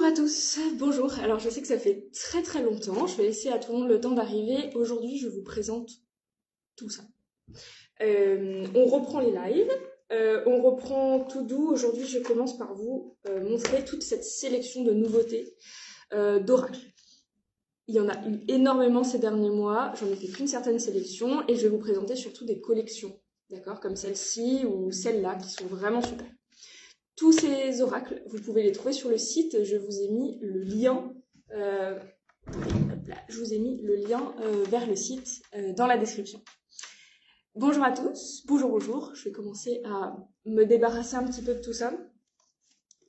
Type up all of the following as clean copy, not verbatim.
à tous, bonjour. Alors je sais que ça fait très longtemps, je vais laisser à tout le monde le temps d'arriver. Aujourd'hui je vous présente tout ça. On reprend les lives, on reprend tout doux. Aujourd'hui je commence par vous montrer toute cette sélection de nouveautés d'oracles. Il y en a eu énormément ces derniers mois, j'en ai fait qu'une certaine sélection et je vais vous présenter surtout des collections, d'accord, comme celle-ci ou celle-là qui sont vraiment super. Tous ces oracles, vous pouvez les trouver sur le site. Je vous ai mis le lien, vers le site dans la description. Bonjour à tous, bonjour. Je vais commencer à me débarrasser un petit peu de tout ça.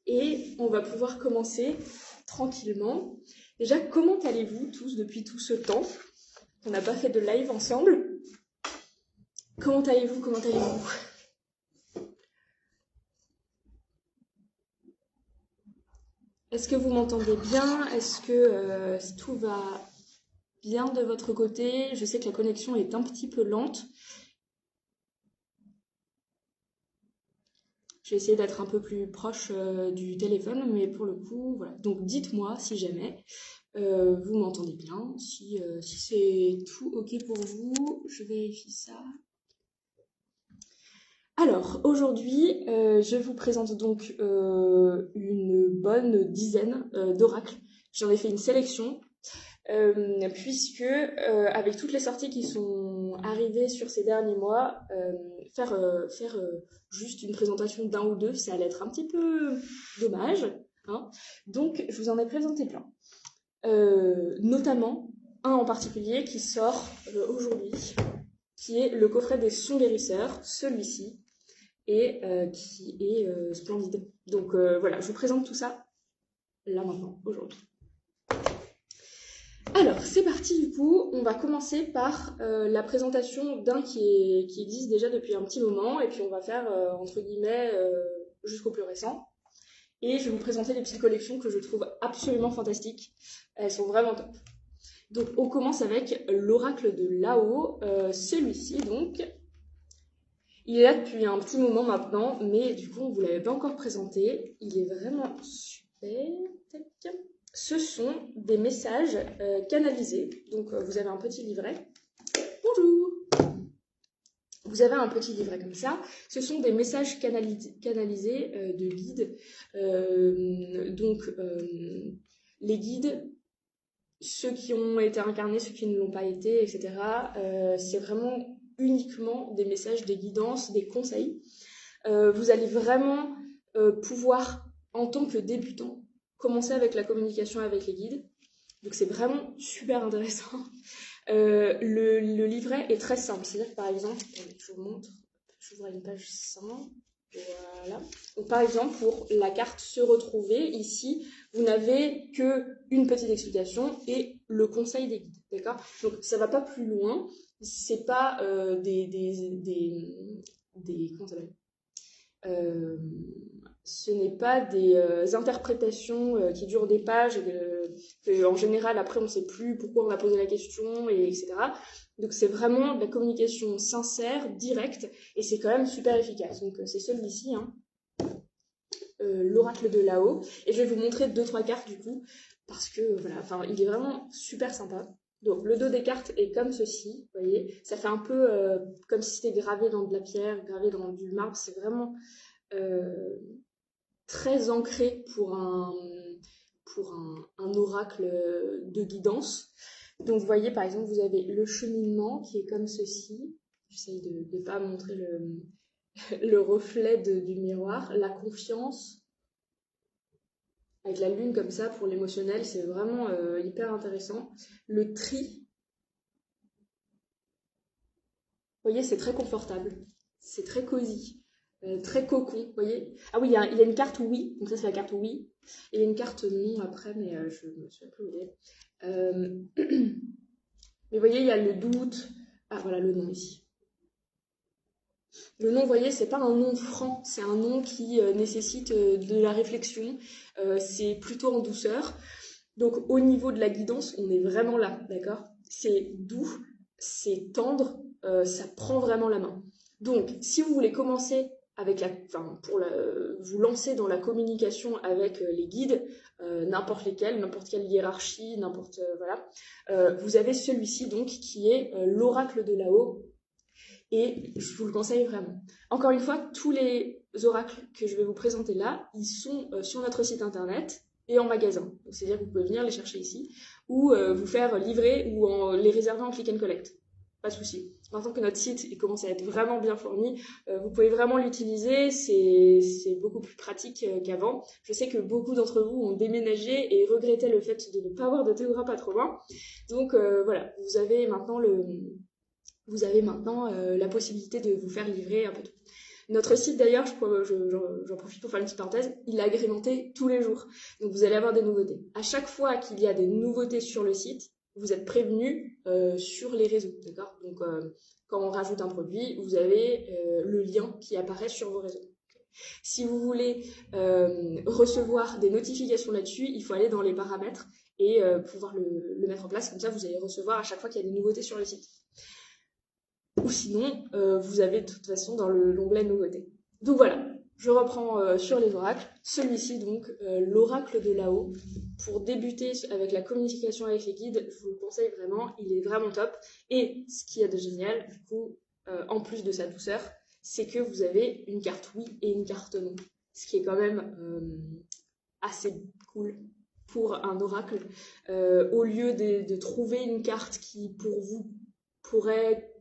Et on va pouvoir commencer tranquillement. Déjà, comment allez-vous tous depuis tout ce temps qu'on n'a pas fait de live ensemble? Comment allez-vous? Est-ce que vous m'entendez bien? Est-ce que tout va bien de votre côté? Je sais que la connexion est un petit peu lente. Je vais essayer d'être un peu plus proche du téléphone, mais pour le coup, voilà. Donc dites-moi si jamais vous m'entendez bien, si c'est tout ok pour vous. Je vérifie ça. Alors, aujourd'hui, je vous présente donc une bonne dizaine d'oracles. J'en ai fait une sélection, puisque avec toutes les sorties qui sont arrivées sur ces derniers mois, faire juste une présentation d'un ou deux, ça allait être un petit peu dommage, hein. Donc, je vous en ai présenté plein. Notamment un en particulier qui sort aujourd'hui, qui est le coffret des sons guérisseurs, celui-ci, et qui est splendide. Donc voilà, je vous présente tout ça là maintenant, aujourd'hui. Alors, c'est parti du coup, on va commencer par la présentation d'un qui existe déjà depuis un petit moment, et puis on va faire, entre guillemets, jusqu'au plus récent. Et je vais vous présenter les petites collections que je trouve absolument fantastiques. Elles sont vraiment top. Donc, on commence avec l'oracle de Lao, celui-ci donc. Il est là depuis un petit moment maintenant, mais du coup, on ne vous l'avait pas encore présenté. Il est vraiment super. Ce sont des messages canalisés. Donc, vous avez un petit livret. Bonjour! Vous avez un petit livret comme ça. Ce sont des messages canalisés de guides. Les guides, ceux qui ont été incarnés, ceux qui ne l'ont pas été, etc. C'est vraiment uniquement des messages, des guidances, des conseils. Vous allez vraiment pouvoir, en tant que débutant, commencer avec la communication avec les guides. Donc c'est vraiment super intéressant. Le livret est très simple. C'est-à-dire que par exemple, je vous montre, j'ouvre une page 5. Voilà. Donc par exemple, pour la carte se retrouver, ici, vous n'avez qu'une petite explication et le conseil des guides. D'accord? Donc ça ne va pas plus loin. C'est pas comment ça s'appelle, ce n'est pas des interprétations qui durent des pages que en général après on ne sait plus pourquoi on a posé la question, etc. Donc c'est vraiment de la communication sincère, directe, et c'est quand même super efficace. Donc c'est celui-ci, hein, l'oracle de Lao, et je vais vous montrer 2-3 cartes du coup, parce que voilà, enfin il est vraiment super sympa. Donc le dos des cartes est comme ceci, vous voyez, ça fait un peu comme si c'était gravé dans de la pierre, gravé dans du marbre. C'est vraiment très ancré pour un oracle de guidance. Donc vous voyez par exemple, vous avez le cheminement qui est comme ceci. J'essaye de ne pas montrer le reflet du miroir. La confiance, avec la lune comme ça pour l'émotionnel, c'est vraiment hyper intéressant. Le tri, vous voyez, c'est très confortable, c'est très cosy, très cocon, vous voyez. Ah oui, il y a une carte oui, donc ça c'est la carte oui, et il y a une carte non après, mais je me souviens plus où elle est. Mais vous voyez, il y a le doute. Ah voilà le nom ici. Le nom, vous voyez, c'est pas un nom franc, c'est un nom qui nécessite de la réflexion, c'est plutôt en douceur. Donc au niveau de la guidance, on est vraiment là, d'accord? C'est doux, c'est tendre, ça prend vraiment la main. Donc si vous voulez commencer vous lancer dans la communication avec les guides, n'importe quelle hiérarchie, vous avez celui-ci donc qui est l'oracle de là-haut, et je vous le conseille vraiment. Encore une fois, tous les oracles que je vais vous présenter là, ils sont sur notre site internet et en magasin. C'est-à-dire que vous pouvez venir les chercher ici, ou vous faire livrer, ou les réserver en click and collect. Pas de souci. Maintenant que notre site commence à être vraiment bien fourni, vous pouvez vraiment l'utiliser, c'est beaucoup plus pratique qu'avant. Je sais que beaucoup d'entre vous ont déménagé et regrettaient le fait de ne pas avoir de Théodora pas trop loin. Donc voilà, vous avez maintenant la possibilité de vous faire livrer un peu tout. Notre site d'ailleurs, j'en profite pour faire une petite parenthèse, il est agrémenté tous les jours. Donc vous allez avoir des nouveautés. À chaque fois qu'il y a des nouveautés sur le site, vous êtes prévenus sur les réseaux, d'accord? Donc quand on rajoute un produit, vous avez le lien qui apparaît sur vos réseaux. Si vous voulez recevoir des notifications là-dessus, il faut aller dans les paramètres et pouvoir le mettre en place. Comme ça, vous allez recevoir à chaque fois qu'il y a des nouveautés sur le site. Ou sinon, vous avez de toute façon dans l'onglet nouveautés. Donc voilà, je reprends sur les oracles. Celui-ci donc, l'oracle de là-haut. Pour débuter avec la communication avec les guides, je vous le conseille vraiment, il est vraiment top. Et ce qu'il y a de génial, du coup, en plus de sa douceur, c'est que vous avez une carte oui et une carte non. Ce qui est quand même assez cool pour un oracle. Au lieu de trouver une carte qui, pour vous, pourrait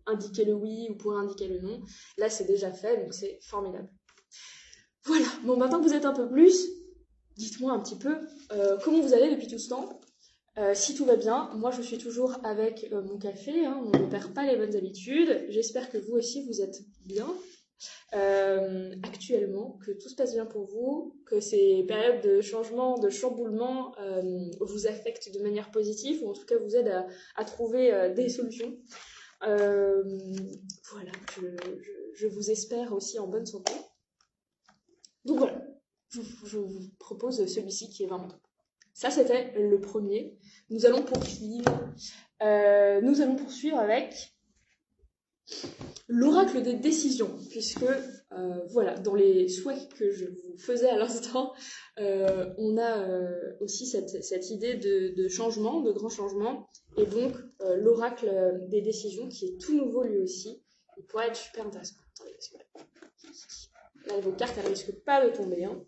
indiquer le oui ou pourrait indiquer le non, là c'est déjà fait, donc c'est formidable. Voilà, bon, maintenant que vous êtes un peu plus, dites-moi un petit peu comment vous allez depuis tout ce temps. Si tout va bien, moi je suis toujours avec mon café, hein, on ne perd pas les bonnes habitudes. J'espère que vous aussi vous êtes bien actuellement, que tout se passe bien pour vous, que ces périodes de changement, de chamboulement vous affectent de manière positive, ou en tout cas vous aident à trouver des solutions. Voilà, je vous espère aussi en bonne santé. Donc voilà, je vous propose celui-ci qui est vraiment top. Ça, c'était le premier. Nous allons poursuivre avec l'oracle des décisions, puisque, voilà, dans les souhaits que je vous faisais à l'instant, on a aussi cette idée de changement, de grand changement, et donc l'oracle des décisions, qui est tout nouveau lui aussi, il pourrait être super intéressant. Attendez, parce que là, vos cartes, elles risquent pas de tomber, hein.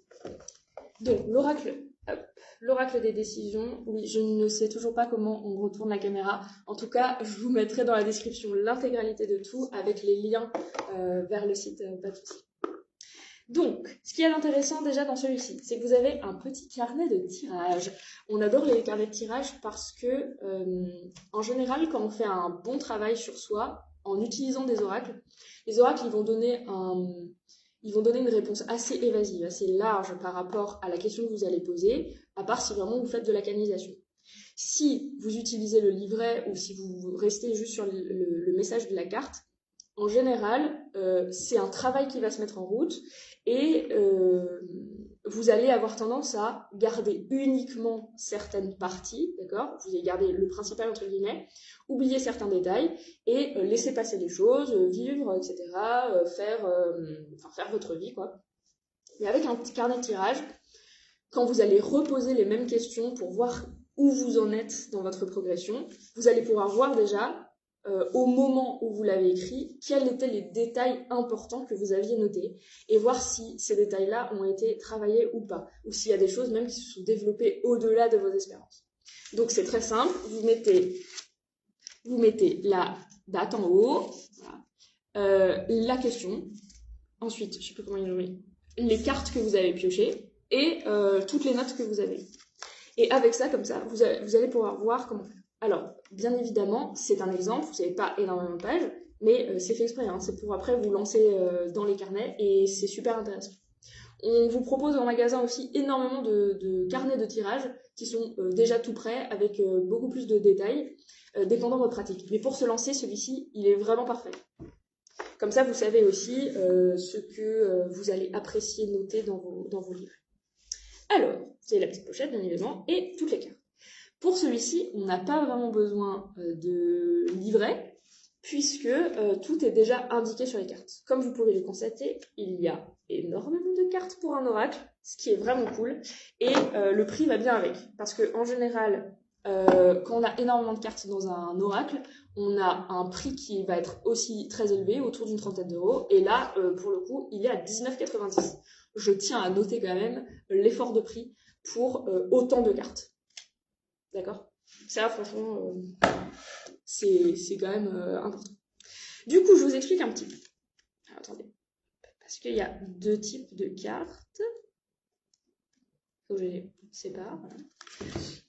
Donc, l'oracle des décisions, oui, je ne sais toujours pas comment on retourne la caméra. En tout cas, je vous mettrai dans la description l'intégralité de tout avec les liens vers le site, pas de souci. Donc, ce qui est intéressant déjà dans celui-ci, c'est que vous avez un petit carnet de tirage. On adore les carnets de tirage parce que, en général, quand on fait un bon travail sur soi, en utilisant des oracles, les oracles, ils vont donner une réponse assez évasive, assez large par rapport à la question que vous allez poser, à part si vraiment vous faites de la canalisation. Si vous utilisez le livret ou si vous restez juste sur le message de la carte, en général, c'est un travail qui va se mettre en route et vous allez avoir tendance à garder uniquement certaines parties, d'accord? Vous allez garder le principal entre guillemets, oublier certains détails et laisser passer les choses, vivre, etc., faire votre vie, quoi. Mais avec un petit carnet de tirage, quand vous allez reposer les mêmes questions pour voir où vous en êtes dans votre progression, vous allez pouvoir voir déjà, au moment où vous l'avez écrit, quels étaient les détails importants que vous aviez notés, et voir si ces détails-là ont été travaillés ou pas, ou s'il y a des choses même qui se sont développées au-delà de vos espérances. Donc c'est très simple, vous mettez la date en haut, voilà, la question, ensuite, je ne sais plus comment il nomme, les cartes que vous avez piochées, et toutes les notes que vous avez. Et avec ça, comme ça, vous allez pouvoir voir comment faire. Alors, bien évidemment, c'est un exemple, vous n'avez pas énormément de pages, mais c'est fait exprès, hein, c'est pour après vous lancer dans les carnets, et c'est super intéressant. On vous propose en magasin aussi énormément de carnets de tirage qui sont déjà tout prêts, avec beaucoup plus de détails, dépendant de votre pratique. Mais pour se lancer, celui-ci, il est vraiment parfait. Comme ça, vous savez aussi ce que vous allez apprécier noter dans vos livres. Alors, vous avez la petite pochette, bien évidemment, et toutes les cartes. Pour celui-ci, on n'a pas vraiment besoin de livret, puisque tout est déjà indiqué sur les cartes. Comme vous pouvez le constater, il y a énormément de cartes pour un oracle, ce qui est vraiment cool, et le prix va bien avec, parce qu'en général, quand on a énormément de cartes dans un oracle, on a un prix qui va être aussi très élevé, autour d'une trentaine d'euros, et là, pour le coup, il est à 19,90. Je tiens à noter quand même l'effort de prix pour autant de cartes. D'accord? Ça, franchement, c'est quand même important. Du coup, je vous explique un petit peu. Alors, attendez. Parce qu'il y a deux types de cartes. Faut que je les sépare. Voilà.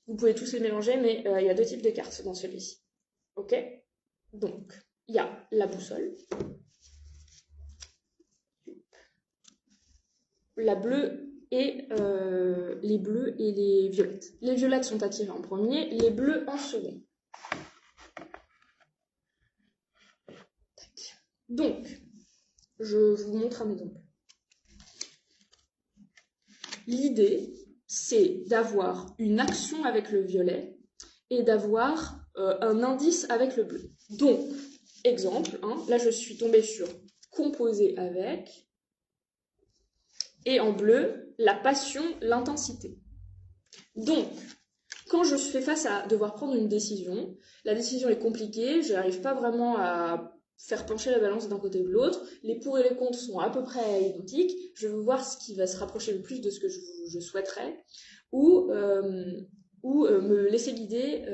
Vous pouvez tous les mélanger, mais il y a deux types de cartes dans celui-ci. Ok? Donc, il y a la boussole. La bleue et les bleus et les violettes. Les violettes sont attirées en premier, les bleus en second. Donc, je vous montre un exemple. L'idée, c'est d'avoir une action avec le violet et d'avoir un indice avec le bleu. Donc, exemple, hein, là je suis tombée sur composer avec, et en bleu, la passion, l'intensité. Donc, quand je fais face à devoir prendre une décision, la décision est compliquée, je n'arrive pas vraiment à faire pencher la balance d'un côté ou de l'autre, les pour et les contre sont à peu près identiques, je veux voir ce qui va se rapprocher le plus de ce que je souhaiterais, ou me laisser guider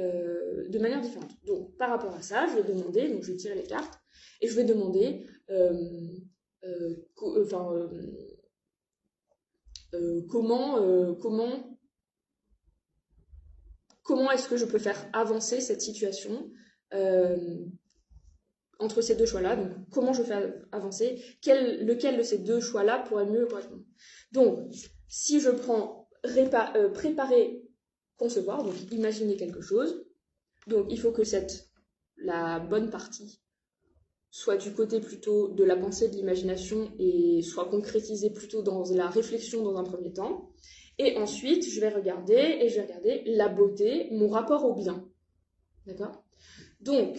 de manière différente. Donc, par rapport à ça, je vais demander, donc je vais tirer les cartes, et je vais demander comment est-ce que je peux faire avancer cette situation entre ces deux choix-là. Donc, comment je fais avancer, lequel de ces deux choix-là pourrait mieux correspondre. Donc, si je prends préparer, concevoir, donc imaginer quelque chose, donc il faut que la bonne partie soit du côté plutôt de la pensée, de l'imagination, et soit concrétisée plutôt dans la réflexion dans un premier temps. Et ensuite, je vais regarder la beauté, mon rapport au bien. D'accord? Donc,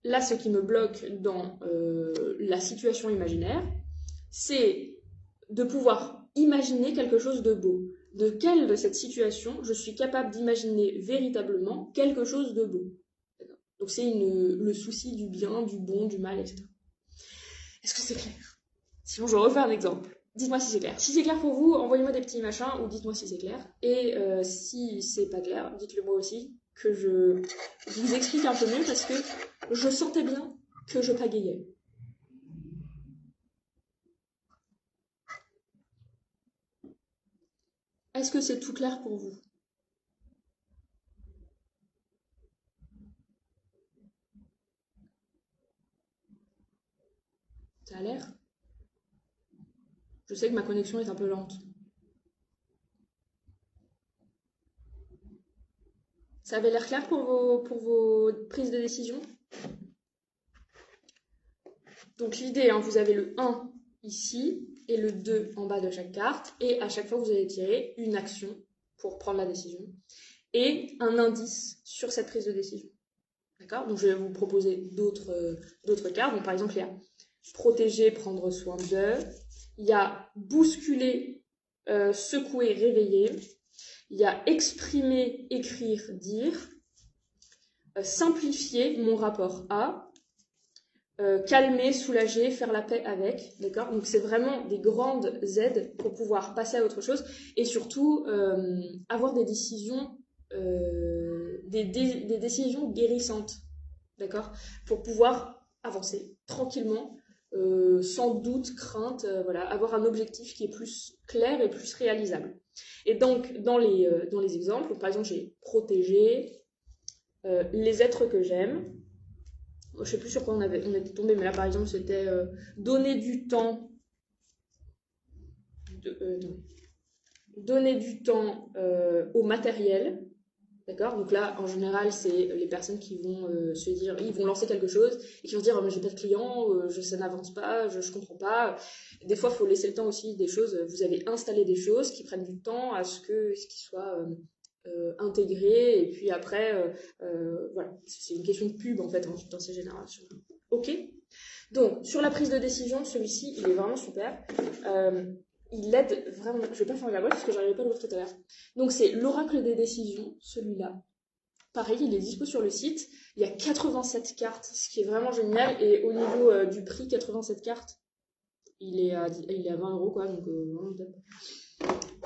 là, ce qui me bloque dans la situation imaginaire, c'est de pouvoir imaginer quelque chose de beau. De quelle de cette situation je suis capable d'imaginer véritablement quelque chose de beau. Donc c'est le souci du bien, du bon, du mal, etc. Est-ce que c'est clair? Sinon, je refais un exemple. Dites-moi si c'est clair. Si c'est clair pour vous, envoyez-moi des petits machins ou dites-moi si c'est clair. Et si c'est pas clair, dites-le moi aussi, que je vous explique un peu mieux parce que je sentais bien que je pagayais. Est-ce que c'est tout clair pour vous? Ça a l'air? Je sais que ma connexion est un peu lente. Ça avait l'air clair pour vos prises de décision? Donc l'idée, hein, vous avez le 1 ici et le 2 en bas de chaque carte. Et à chaque fois, vous allez tirer une action pour prendre la décision et un indice sur cette prise de décision. D'accord? Donc je vais vous proposer d'autres cartes. Donc par exemple, il y a protéger, prendre soin d'eux. Il y a bousculer, secouer, réveiller. Il y a exprimer, écrire, dire. Simplifier mon rapport à. Calmer, soulager, faire la paix avec, d'accord? Donc c'est vraiment des grandes aides pour pouvoir passer à autre chose et surtout avoir des décisions, des décisions guérissantes, d'accord? Pour pouvoir avancer tranquillement, sans doute, crainte, voilà, avoir un objectif qui est plus clair et plus réalisable. Et donc dans les exemples, par exemple j'ai protégé les êtres que j'aime. Je sais plus sur quoi on était tombé, mais là par exemple c'était donner du temps, donner du temps au matériel, d'accord? Donc là en général c'est les personnes qui vont se dire, ils vont lancer quelque chose et qui vont se dire, oh, mais j'ai pas de clients, ça n'avance pas, je comprends pas. Des fois il faut laisser le temps aussi des choses, vous avez installé des choses qui prennent du temps à ce qu'ils soient intégrés, et puis après voilà, c'est une question de pub en fait dans ces générations. Ok? Donc, sur la prise de décision, celui-ci, il est vraiment super. Il aide vraiment... Je vais pas faire la boîte parce que j'arrivais pas à l'ouvrir tout à l'heure. Donc, c'est l'oracle des décisions, celui-là. Pareil, il est dispo sur le site. Il y a 87 cartes, ce qui est vraiment génial. Et au niveau du prix, 87 cartes, il est à 20 €, quoi. Donc, vraiment top.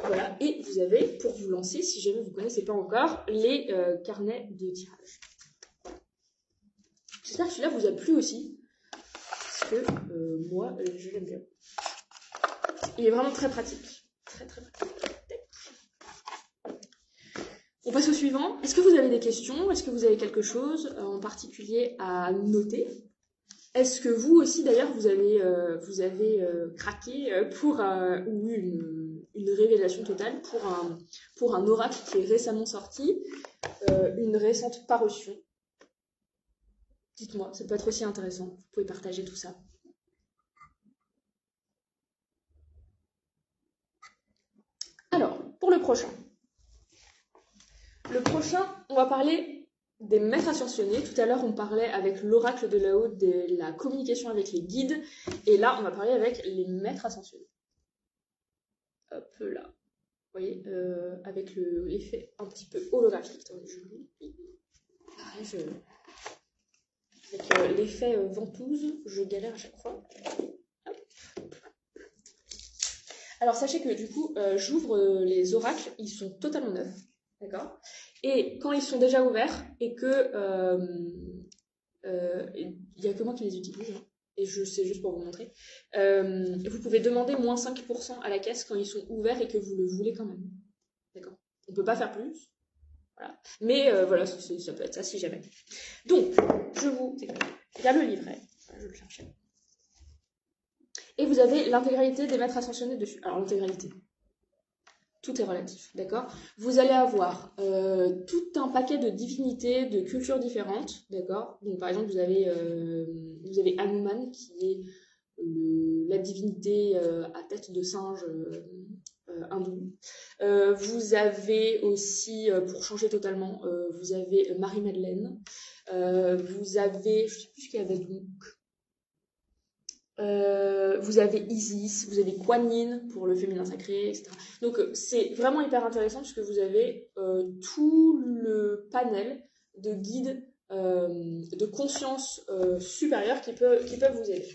Voilà. Et vous avez, pour vous lancer, si jamais vous ne connaissez pas encore, les carnets de tirage. J'espère que celui-là vous a plu aussi. Parce que moi, je l'aime bien. Il est vraiment très pratique. Très pratique. On passe au suivant. Est-ce que vous avez des questions? Est-ce que vous avez quelque chose en particulier à noter? Est-ce que vous aussi, d'ailleurs, vous avez craqué pour ou eu une révélation totale pour un oracle qui est récemment sorti, une récente parution? Dites-moi, ça peut être aussi intéressant. Vous pouvez partager tout ça. Alors, pour le prochain. Le prochain, on va parler des maîtres ascensionnés. Tout à l'heure, on parlait avec l'oracle de là-haut de la communication avec les guides. Et là, on va parler avec les maîtres ascensionnés. Hop là. Vous voyez, avec l'effet un petit peu holographique. Pareil, avec l'effet ventouse, je galère à chaque fois. Hop. Alors, sachez que du coup, j'ouvre les oracles, ils sont totalement neufs. D'accord? Et quand ils sont déjà ouverts et que il n'y a que moi qui les utilise, hein, et c'est juste pour vous montrer, vous pouvez demander moins 5% à la caisse quand ils sont ouverts et que vous le voulez quand même. D'accord? On ne peut pas faire plus. Voilà. Mais voilà, ça peut être ça si jamais. Donc, je vous explique. Il y a le livret. Je vais le chercher. Et vous avez l'intégralité des maîtres ascensionnés dessus. Alors, l'intégralité. Tout est relatif, d'accord? Vous allez avoir tout un paquet de divinités, de cultures différentes, d'accord? Donc par exemple, vous avez Hanuman, qui est la divinité à tête de singe hindoue. Vous avez aussi, pour changer totalement, vous avez Marie-Madeleine. Vous avez, je ne sais plus ce qu'il y avait donc. Vous avez Isis, vous avez Kuan Yin pour le féminin sacré, etc. Donc c'est vraiment hyper intéressant puisque vous avez tout le panel de guides de conscience supérieure qui peuvent vous aider.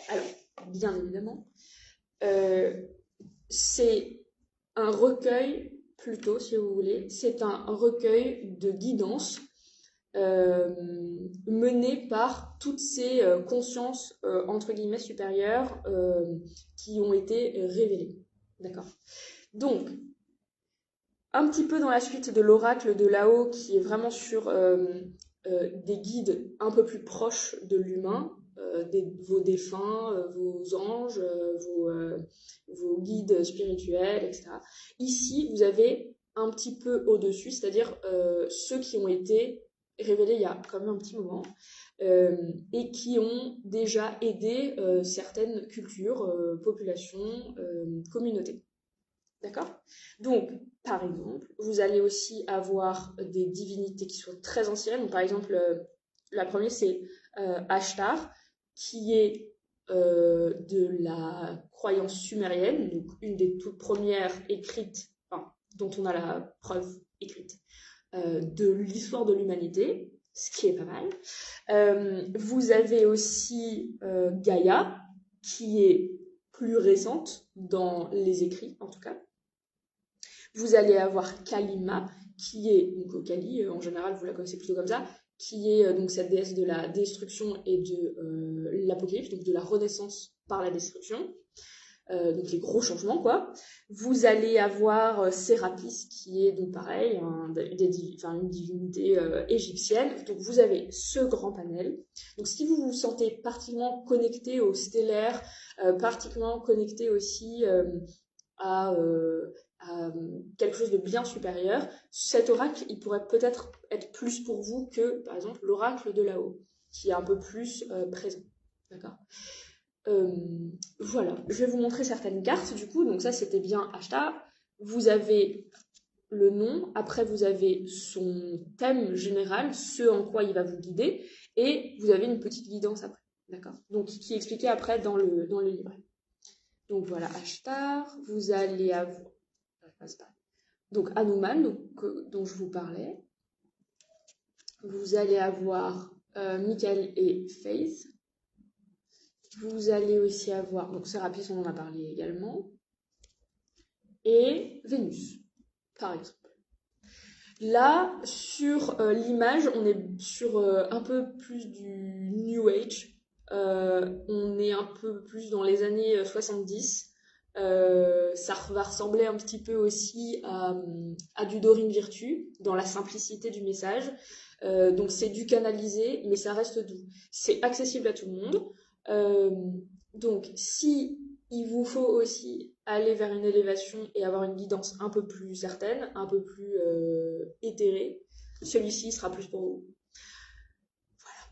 Alors, bien évidemment, c'est un recueil, plutôt si vous voulez, c'est un recueil de guidance menée par toutes ces consciences entre guillemets supérieures qui ont été révélées. D'accord. Donc, un petit peu dans la suite de l'oracle de là-haut qui est vraiment sur des guides un peu plus proches de l'humain, vos défunts, vos anges, vos guides spirituels, etc. Ici, vous avez un petit peu au-dessus, c'est-à-dire ceux qui ont été révélés il y a quand même un petit moment et qui ont déjà aidé certaines cultures, populations, communautés. D'accord? Donc, par exemple, vous allez aussi avoir des divinités qui sont très anciennes. Donc, par exemple, la première, c'est Ashtar, qui est de la croyance sumérienne, donc une des toutes premières écrites, enfin, dont on a la preuve écrite de l'histoire de l'humanité, ce qui est pas mal. Vous avez aussi Gaïa, qui est plus récente dans les écrits, en tout cas. Vous allez avoir Kalima, qui est, donc Kali, en général, vous la connaissez plutôt comme ça, qui est donc cette déesse de la destruction et de l'apocalypse, donc de la renaissance par la destruction. Donc les gros changements, quoi. Vous allez avoir Sérapis, qui est donc pareil, une divinité égyptienne. Donc vous avez ce grand panel. Donc si vous vous sentez particulièrement connecté au stellaire, particulièrement connecté aussi à quelque chose de bien supérieur, cet oracle, il pourrait peut-être être plus pour vous que, par exemple, l'oracle de là-haut, qui est un peu plus présent. D'accord ? Voilà, je vais vous montrer certaines cartes du coup. Donc ça c'était bien Ashtar. Vous avez le nom, après vous avez son thème général, ce en quoi il va vous guider, Et vous avez une petite guidance après, d'accord? Donc, qui est expliquée après dans le livret. Donc voilà, Ashtar, vous allez avoir... Donc Hanuman, dont je vous parlais. Vous allez avoir Michael et Faith. Vous allez aussi avoir, donc Sérapis, on en a parlé également. Et Vénus, par exemple. Là, sur l'image, on est sur un peu plus du New Age. On est un peu plus dans les années 70. Ça va ressembler un petit peu aussi à du Dorine Virtue, dans la simplicité du message. Donc c'est du canalisé, mais ça reste doux. C'est accessible à tout le monde. Donc si il vous faut aussi aller vers une élévation et avoir une guidance un peu plus certaine, un peu plus éthérée, celui-ci sera plus pour vous. Voilà.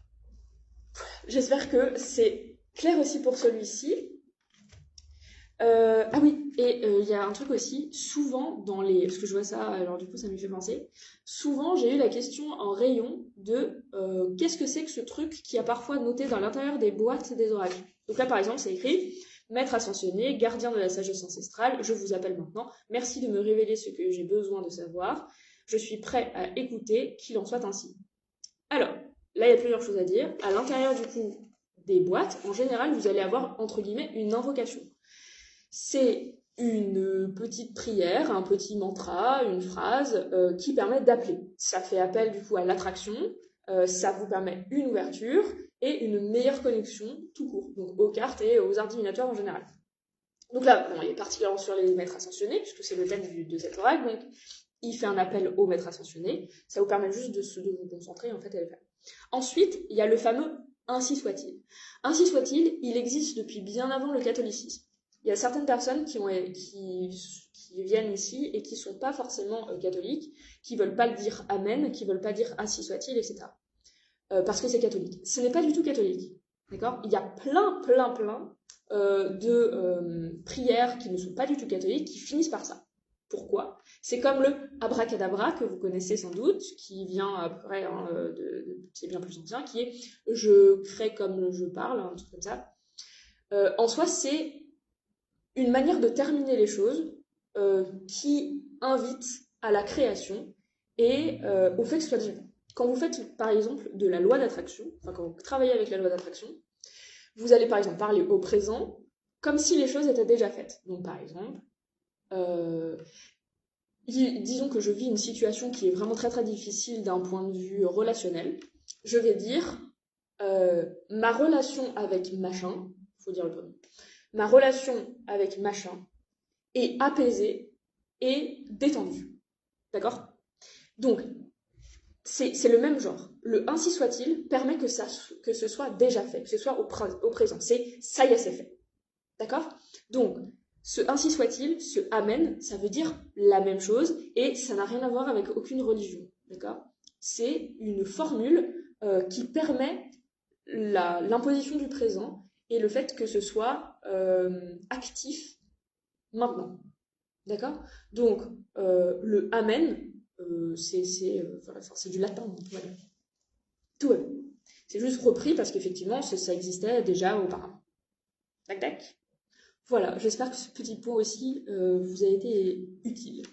J'espère que c'est clair aussi pour celui-ci. Ah oui, et il y a un truc aussi, souvent dans les... Parce que je vois ça, alors du coup ça me fait penser. Souvent j'ai eu la question en rayon de qu'est-ce que c'est que ce truc qui a parfois noté dans l'intérieur des boîtes des oracles. Donc là par exemple c'est écrit « Maître ascensionné, gardien de la sagesse ancestrale, je vous appelle maintenant. Merci de me révéler ce que j'ai besoin de savoir. Je suis prêt à écouter, qu'il en soit ainsi. » Alors, là il y a plusieurs choses à dire. À l'intérieur du coup des boîtes, en général vous allez avoir entre guillemets une invocation. C'est une petite prière, un petit mantra, une phrase qui permet d'appeler. Ça fait appel du coup à l'attraction, ça vous permet une ouverture et une meilleure connexion tout court, donc aux cartes et aux arts divinatoires en général. Donc là, bon, il est particulièrement sur les maîtres ascensionnés, puisque c'est le thème de cet oracle, donc il fait un appel aux maîtres ascensionnés, ça vous permet juste de vous concentrer en fait et le faire. Ensuite, il y a le fameux « ainsi soit-il ». Ainsi soit-il, il existe depuis bien avant le catholicisme. Il y a certaines personnes qui viennent ici et qui ne sont pas forcément catholiques, qui ne veulent pas le dire Amen, qui ne veulent pas dire ainsi soit-il, etc. Parce que c'est catholique. Ce n'est pas du tout catholique. D'accord ? Il y a plein de prières qui ne sont pas du tout catholiques qui finissent par ça. Pourquoi ? C'est comme le abracadabra que vous connaissez sans doute, qui vient après, c'est bien plus ancien, qui est je crée comme je parle, un truc comme ça. En soi, c'est une manière de terminer les choses qui invite à la création et au fait que ce soit déjà fait. Quand vous faites, par exemple, de la loi d'attraction, enfin quand vous travaillez avec la loi d'attraction, vous allez, par exemple, parler au présent comme si les choses étaient déjà faites. Donc, par exemple, disons que je vis une situation qui est vraiment très difficile d'un point de vue relationnel. Je vais dire ma relation avec machin, il faut dire le prénom, ma relation avec machin est apaisée et détendue. D'accord ? Donc, c'est le même genre. Le ainsi soit-il permet que ce soit déjà fait, que ce soit au présent. C'est ça y est, c'est fait. D'accord ? Donc, ce ainsi soit-il, ce amen, ça veut dire la même chose et ça n'a rien à voir avec aucune religion. D'accord ? C'est une formule qui permet l'imposition du présent et le fait que ce soit actif maintenant. D'accord ? Donc, le amen, c'est du latin, donc voilà. Tout va bien. C'est juste repris parce qu'effectivement, ça existait déjà auparavant. Tac, tac. Voilà, j'espère que ce petit point aussi vous a été utile.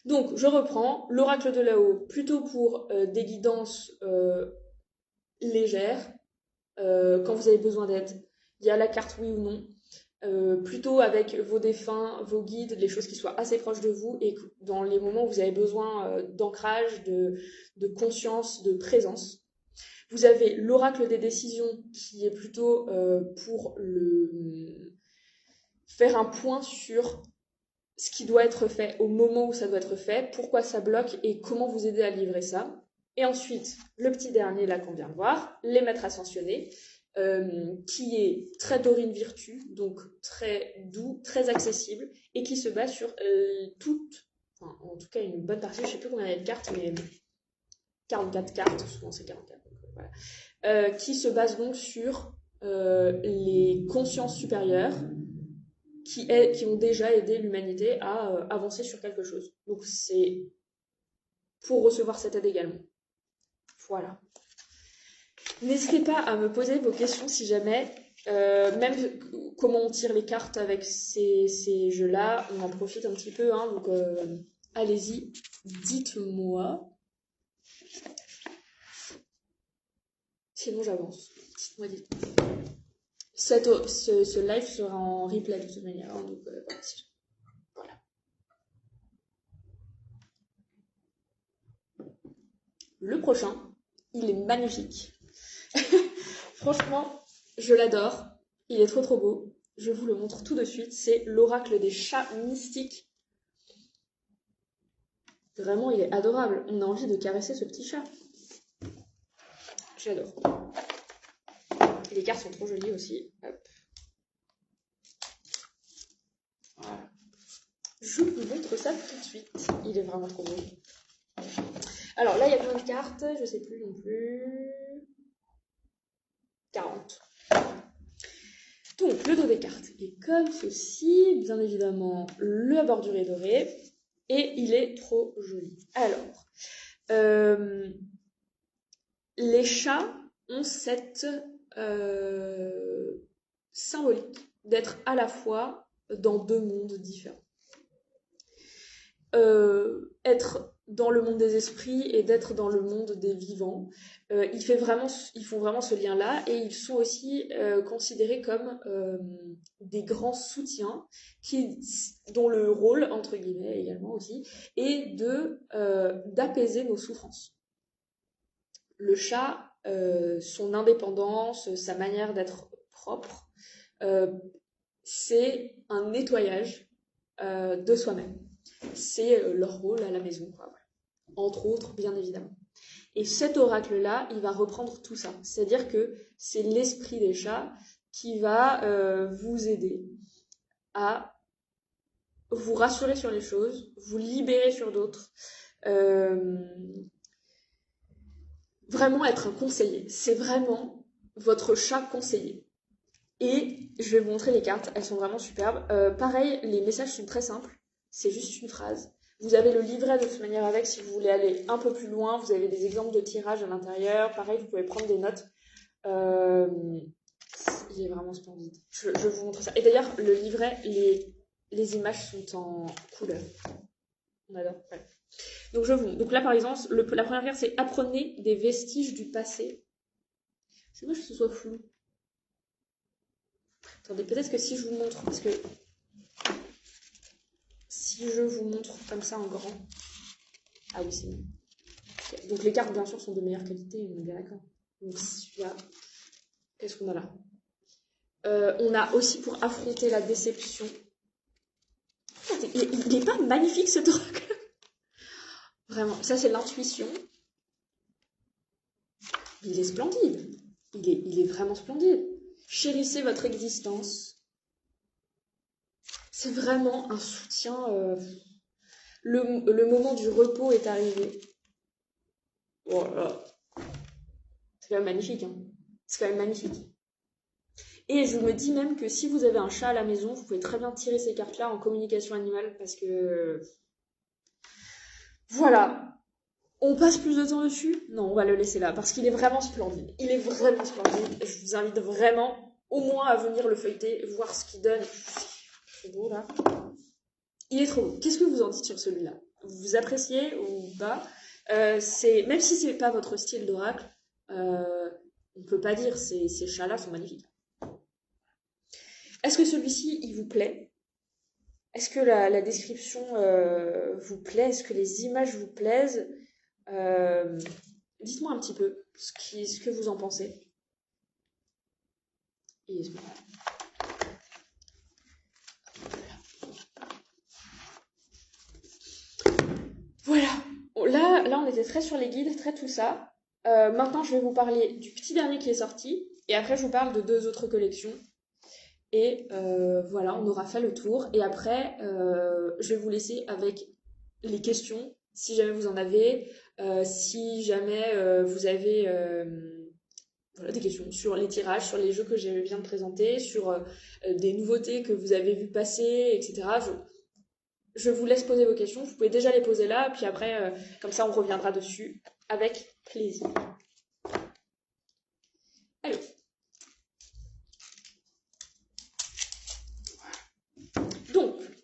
Donc, je reprends. L'oracle de là-haut, plutôt pour des guidances légères, quand vous avez besoin d'aide. Il y a la carte oui ou non. Plutôt avec vos défunts, vos guides, les choses qui soient assez proches de vous et dans les moments où vous avez besoin d'ancrage, de conscience, de présence. Vous avez l'oracle des décisions qui est plutôt pour faire un point sur ce qui doit être fait au moment où ça doit être fait, pourquoi ça bloque et comment vous aider à livrer ça. Et ensuite, le petit dernier là qu'on vient de voir, les maîtres ascensionnés, qui est très Dorine Virtue, donc très doux, très accessible, et qui se base sur en tout cas une bonne partie, je ne sais plus combien il y a de cartes, mais 44 cartes, souvent c'est 44, donc voilà, qui se base donc sur les consciences supérieures qui ont déjà aidé l'humanité à avancer sur quelque chose. Donc c'est pour recevoir cette aide également. Voilà. N'hésitez pas à me poser vos questions si jamais, même comment on tire les cartes avec ces jeux-là, on en profite un petit peu, hein, donc allez-y, dites-moi. Sinon j'avance. Dites-moi, dites-moi. Ce live sera en replay de toute manière, hein, donc voilà. Le prochain, il est magnifique. Franchement, je l'adore. Il est trop trop beau. Je vous le montre tout de suite. C'est l'oracle des chats mystiques. Vraiment, il est adorable. On a envie de caresser ce petit chat. J'adore. Les cartes sont trop jolies aussi. Hop. Voilà. Je vous montre ça tout de suite. Il est vraiment trop beau. Alors là, il y a plein de cartes. Je sais plus non plus. 40. Donc, le dos des cartes est comme ceci. Bien évidemment, la bordure est dorée. Et il est trop joli. Alors, les chats ont cette symbolique d'être à la fois dans deux mondes différents. Être dans le monde des esprits et d'être dans le monde des vivants. Ils font vraiment ce lien-là et ils sont aussi considérés comme des grands soutiens dont le rôle, entre guillemets également aussi, est d'apaiser nos souffrances. Le chat, son indépendance, sa manière d'être propre, c'est un nettoyage de soi-même. C'est leur rôle à la maison, quoi. Entre autres, bien évidemment. Et cet oracle-là, il va reprendre tout ça. C'est-à-dire que c'est l'esprit des chats qui va vous aider à vous rassurer sur les choses, vous libérer sur d'autres, vraiment être un conseiller. C'est vraiment votre chat conseiller. Et je vais vous montrer les cartes, elles sont vraiment superbes. Pareil, les messages sont très simples, c'est juste une phrase. Vous avez le livret de toute manière avec si vous voulez aller un peu plus loin. Vous avez des exemples de tirage à l'intérieur. Pareil, vous pouvez prendre des notes. Il est vraiment splendide. Je vous montre ça. Et d'ailleurs, le livret, les images sont en couleur. On adore. Ouais. Donc là, par exemple, la première carte, c'est apprenez des vestiges du passé. C'est dommage que ce soit flou. Attendez, peut-être que si je vous montre, parce que si je vous montre comme ça en grand. Ah oui, c'est bon. Okay. Donc les cartes, bien sûr, sont de meilleure qualité, on est bien d'accord. Donc celui-là, qu'est-ce qu'on a là? On a aussi pour affronter la déception. Il n'est pas magnifique ce oracle. Vraiment, ça c'est l'intuition. Il est splendide. Il est vraiment splendide. Chérissez votre existence. C'est vraiment un soutien. Le moment du repos est arrivé. Voilà. C'est quand même magnifique. Hein. C'est quand même magnifique. Et je me dis même que si vous avez un chat à la maison, vous pouvez très bien tirer ces cartes-là en communication animale parce que... Voilà. On passe plus de temps dessus? Non, on va le laisser là parce qu'il est vraiment splendide. Il est vraiment splendide. Je vous invite vraiment au moins à venir le feuilleter, voir ce qu'il donne. C'est beau là. Il est trop beau. Qu'est-ce que vous en dites sur celui-là? Vous appréciez ou pas? Même si c'est pas votre style d'oracle, on peut pas dire ces chats-là sont magnifiques. Est-ce que celui-ci, il vous plaît? Est-ce que la description vous plaît? Est-ce que les images vous plaisent? Dites-moi un petit peu ce que vous en pensez. Et... Voilà. Là, on était très sur les guides, très tout ça. Maintenant, je vais vous parler du petit dernier qui est sorti. Et après, je vous parle de 2 autres collections. Et voilà, on aura fait le tour. Et après, je vais vous laisser avec les questions, si jamais vous en avez. Si jamais vous avez voilà, des questions sur les tirages, sur les jeux que je viens de présenter, sur des nouveautés que vous avez vues passer, etc. Je vous laisse poser vos questions. Vous pouvez déjà les poser là. Puis après, comme ça, on reviendra dessus avec plaisir.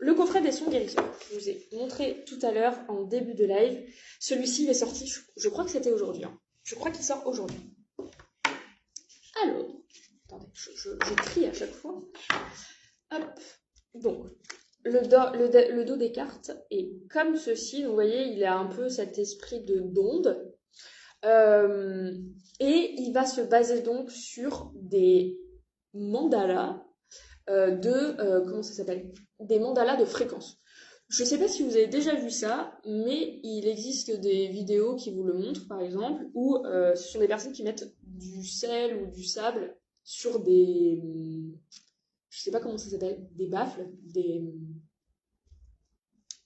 le coffret des sons guérisseurs, je vous ai montré tout à l'heure en début de live. Celui-ci il est sorti, je crois que c'était aujourd'hui. Hein. Je crois qu'il sort aujourd'hui. Alors, attendez, je crie à chaque fois. Hop, donc, le dos des cartes est comme ceci. Donc, vous voyez, il a un peu cet esprit d'onde. Et il va se baser donc sur des mandalas comment ça s'appelle? Des mandalas de fréquence. Je ne sais pas si vous avez déjà vu ça, mais il existe des vidéos qui vous le montrent, par exemple, où ce sont des personnes qui mettent du sel ou du sable sur des... Je sais pas comment ça s'appelle, des baffles,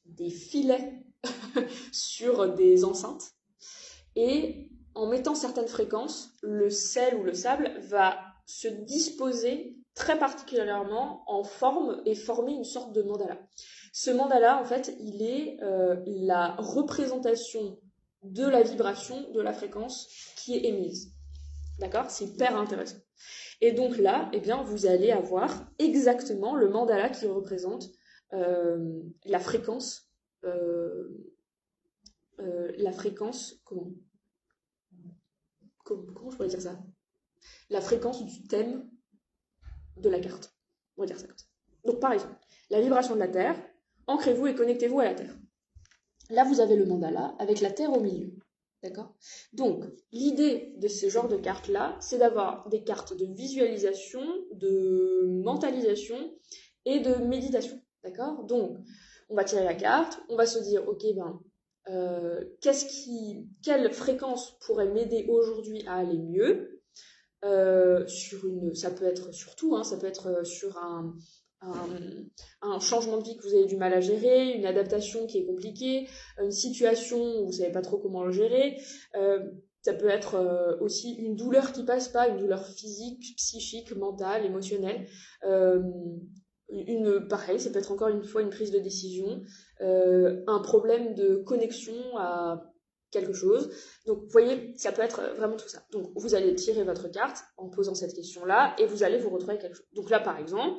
des filets sur des enceintes. Et en mettant certaines fréquences, le sel ou le sable va se disposer très particulièrement en forme et former une sorte de mandala. Ce mandala, en fait, il est la représentation de la vibration de la fréquence qui est émise. D'accord? C'est hyper intéressant. Et donc là, eh bien, vous allez avoir exactement le mandala qui représente la fréquence, comment je pourrais dire ça? La fréquence du thème de la carte. On va dire ça comme ça. Donc par exemple, la vibration de la Terre, ancrez-vous et connectez-vous à la Terre. Là, vous avez le mandala avec la Terre au milieu. D'accord? Donc, l'idée de ce genre de cartes-là, c'est d'avoir des cartes de visualisation, de mentalisation et de méditation. D'accord? Donc, on va tirer la carte, on va se dire, ok, quelle fréquence pourrait m'aider aujourd'hui à aller mieux ça peut être sur tout, hein, ça peut être sur un changement de vie que vous avez du mal à gérer, une adaptation qui est compliquée, une situation où vous savez pas trop comment le gérer. Ça peut être aussi une douleur qui passe pas, une douleur physique, psychique, mentale, émotionnelle. Pareil, ça peut être encore une fois une prise de décision, un problème de connexion à quelque chose. Donc, vous voyez, ça peut être vraiment tout ça. Donc, vous allez tirer votre carte en posant cette question-là et vous allez vous retrouver avec quelque chose. Donc là, par exemple,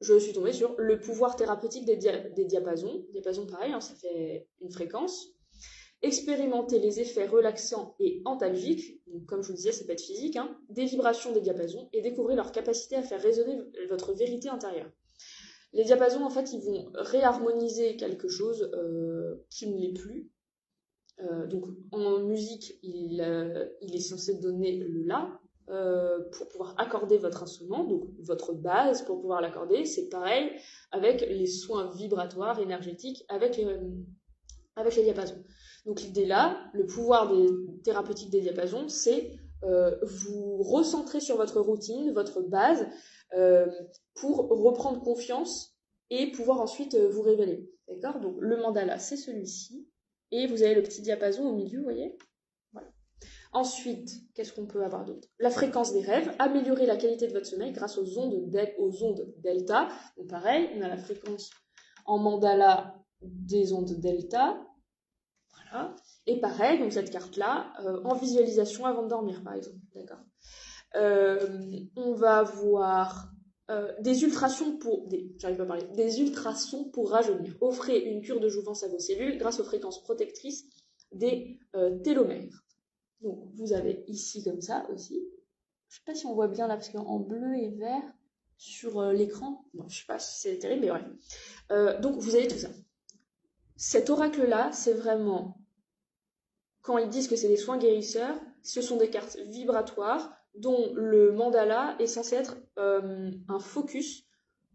je suis tombée sur le pouvoir thérapeutique des diapasons. Diapason, pareil, hein, ça fait une fréquence. Expérimenter les effets relaxants et antalgiques, donc comme je vous disais, ça peut être physique, hein, des vibrations des diapasons et découvrir leur capacité à faire résonner votre vérité intérieure. Les diapasons, en fait, ils vont réharmoniser quelque chose qui ne l'est plus. Donc en musique, il est censé donner le La pour pouvoir accorder votre instrument, donc votre base pour pouvoir l'accorder. C'est pareil avec les soins vibratoires, énergétiques, avec les diapasons. Donc l'idée là, le pouvoir thérapeutique des diapasons, c'est vous recentrer sur votre routine, votre base, pour reprendre confiance et pouvoir ensuite vous révéler. D'accord? Donc le mandala, c'est celui-ci. Et vous avez le petit diapason au milieu, vous voyez? Voilà. Ensuite, qu'est-ce qu'on peut avoir d'autre? La fréquence des rêves, améliorer la qualité de votre sommeil grâce aux ondes delta. Donc pareil, on a la fréquence en mandala des ondes delta. Voilà. Et pareil, donc cette carte-là, en visualisation avant de dormir, par exemple. D'accord. On va voir des ultrasons des ultrasons pour rajeunir. Offrez une cure de jouvence à vos cellules grâce aux fréquences protectrices des télomères. Donc vous avez ici comme ça aussi. Je sais pas si on voit bien là parce qu'en bleu et vert sur l'écran. Non, je sais pas si c'est terrible, mais bref. Donc vous avez tout ça. Cet oracle-là, c'est vraiment, quand ils disent que c'est des soins guérisseurs, ce sont des cartes vibratoires dont le mandala est censé être un focus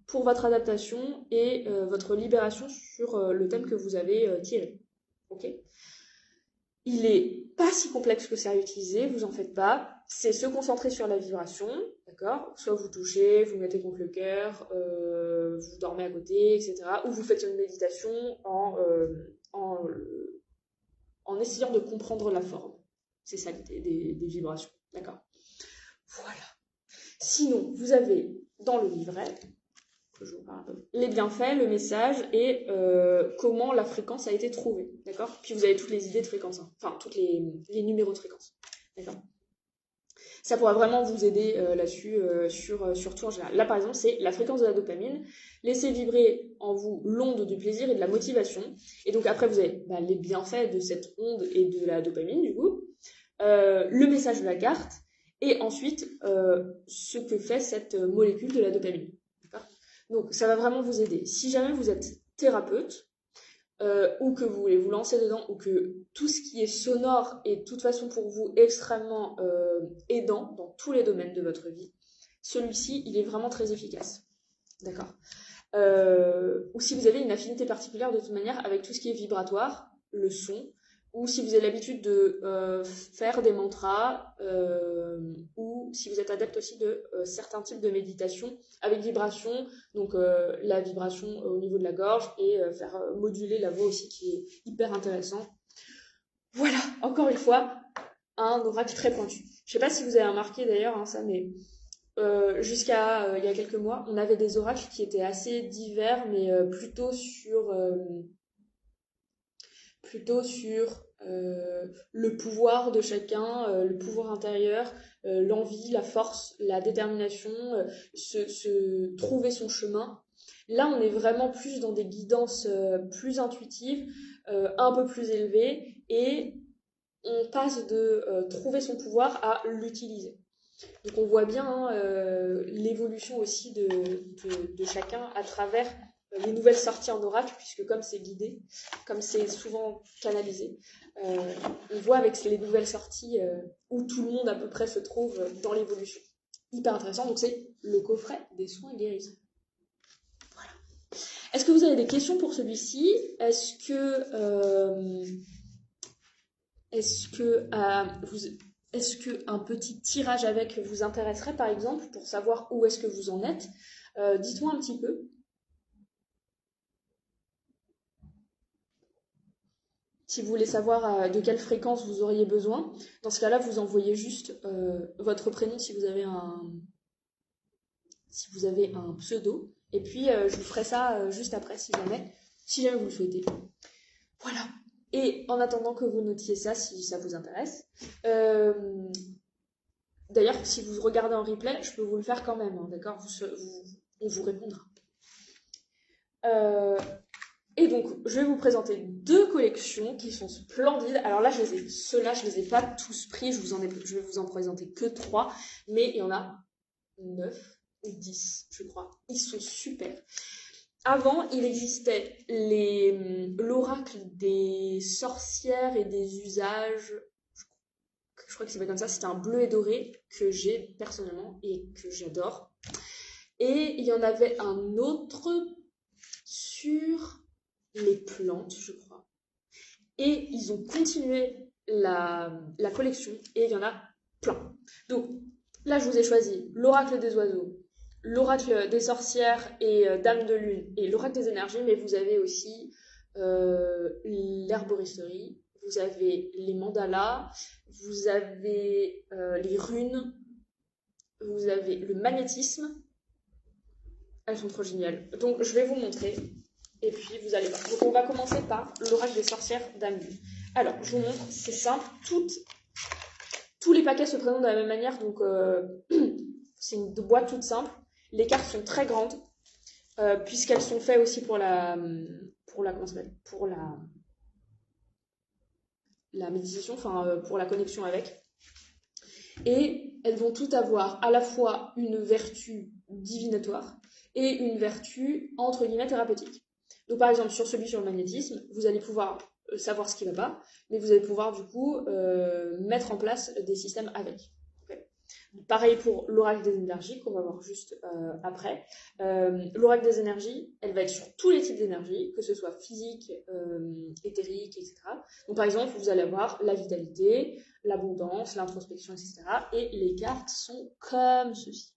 pour votre adaptation et votre libération sur le thème que vous avez tiré. Ok ? Il est pas si complexe que ça à utiliser, vous en faites pas. C'est se concentrer sur la vibration, d'accord ? Soit vous touchez, vous mettez contre le cœur, vous dormez à côté, etc. Ou vous faites une méditation en essayant de comprendre la forme. C'est ça l'idée des vibrations, d'accord ? Voilà. Sinon, vous avez dans le livret, que je vous parle un peu, les bienfaits, le message et comment la fréquence a été trouvée, d'accord ? Puis vous avez toutes les idées de fréquence, hein. Enfin, tous les numéros de fréquence, d'accord ? Ça pourra vraiment vous aider là-dessus, sur tout en général. Là, par exemple, c'est la fréquence de la dopamine. Laissez vibrer en vous l'onde du plaisir et de la motivation. Et donc après, vous avez les bienfaits de cette onde et de la dopamine, du coup. Le message de la carte. Et ensuite, ce que fait cette molécule de la dopamine. D'accord ? Donc, ça va vraiment vous aider. Si jamais vous êtes thérapeute, ou que vous voulez vous lancer dedans, ou que tout ce qui est sonore est de toute façon pour vous extrêmement aidant dans tous les domaines de votre vie, celui-ci, il est vraiment très efficace. D'accord ? Ou si vous avez une affinité particulière de toute manière avec tout ce qui est vibratoire, le son, ou si vous avez l'habitude de faire des mantras, ou si vous êtes adepte aussi de certains types de méditation avec vibration, donc la vibration au niveau de la gorge et faire moduler la voix aussi qui est hyper intéressant. Voilà, encore une fois, un oracle très pointu. Je sais pas si vous avez remarqué d'ailleurs ça, mais jusqu'à il y a quelques mois, on avait des oracles qui étaient assez divers, mais plutôt sur le pouvoir de chacun, le pouvoir intérieur, l'envie, la force, la détermination, trouver son chemin. Là, on est vraiment plus dans des guidances plus intuitives, un peu plus élevées, et on passe de trouver son pouvoir à l'utiliser. Donc on voit bien l'évolution aussi de chacun à travers les nouvelles sorties en oracle, puisque comme c'est guidé, comme c'est souvent canalisé, on voit avec les nouvelles sorties où tout le monde à peu près se trouve dans l'évolution. Hyper intéressant, donc c'est le coffret des soins guérisseurs. Voilà. Est-ce que vous avez des questions pour celui-ci ? Est-ce qu'un petit tirage avec vous intéresserait, par exemple, pour savoir où est-ce que vous en êtes ? Dites-moi un petit peu. Si vous voulez savoir de quelle fréquence vous auriez besoin, dans ce cas-là, vous envoyez juste votre prénom si vous avez un pseudo. Et puis, je vous ferai ça juste après, si jamais vous le souhaitez. Voilà. Et en attendant que vous notiez ça, si ça vous intéresse, d'ailleurs, si vous regardez en replay, je peux vous le faire quand même, hein, d'accord ? On vous répondra. Et donc, je vais vous présenter 2 collections qui sont splendides. Alors là, ceux-là, je les ai pas tous pris, je vais vous en présenter que 3, mais il y en a 9 ou 10, je crois. Ils sont super. Avant, il existait l'oracle des sorcières et des usages. Je crois que c'est pas comme ça, c'était un bleu et doré que j'ai personnellement et que j'adore. Et il y en avait un autre sur les plantes, je crois. Et ils ont continué la collection et il y en a plein. Donc là, je vous ai choisi l'oracle des oiseaux, l'oracle des sorcières et dames de lune et l'oracle des énergies, mais vous avez aussi l'herboristerie, vous avez les mandalas, vous avez les runes, vous avez le magnétisme. Elles sont trop géniales. Donc je vais vous montrer et puis vous allez voir. Donc on va commencer par l'oracle des sorcières dames de lune. Alors je vous montre, c'est simple, tous les paquets se présentent de la même manière, donc c'est une boîte toute simple. Les cartes sont très grandes, puisqu'elles sont faites aussi pour la méditation, enfin pour la connexion avec. Et elles vont toutes avoir à la fois une vertu divinatoire et une vertu entre guillemets thérapeutique. Donc par exemple sur le magnétisme, vous allez pouvoir savoir ce qui ne va pas, mais vous allez pouvoir du coup mettre en place des systèmes avec. Okay. Pareil pour l'oracle des énergies qu'on va voir juste après. L'oracle des énergies, elle va être sur tous les types d'énergie, que ce soit physique, éthérique, etc. Donc par exemple, vous allez avoir la vitalité, l'abondance, l'introspection, etc. Et les cartes sont comme ceci.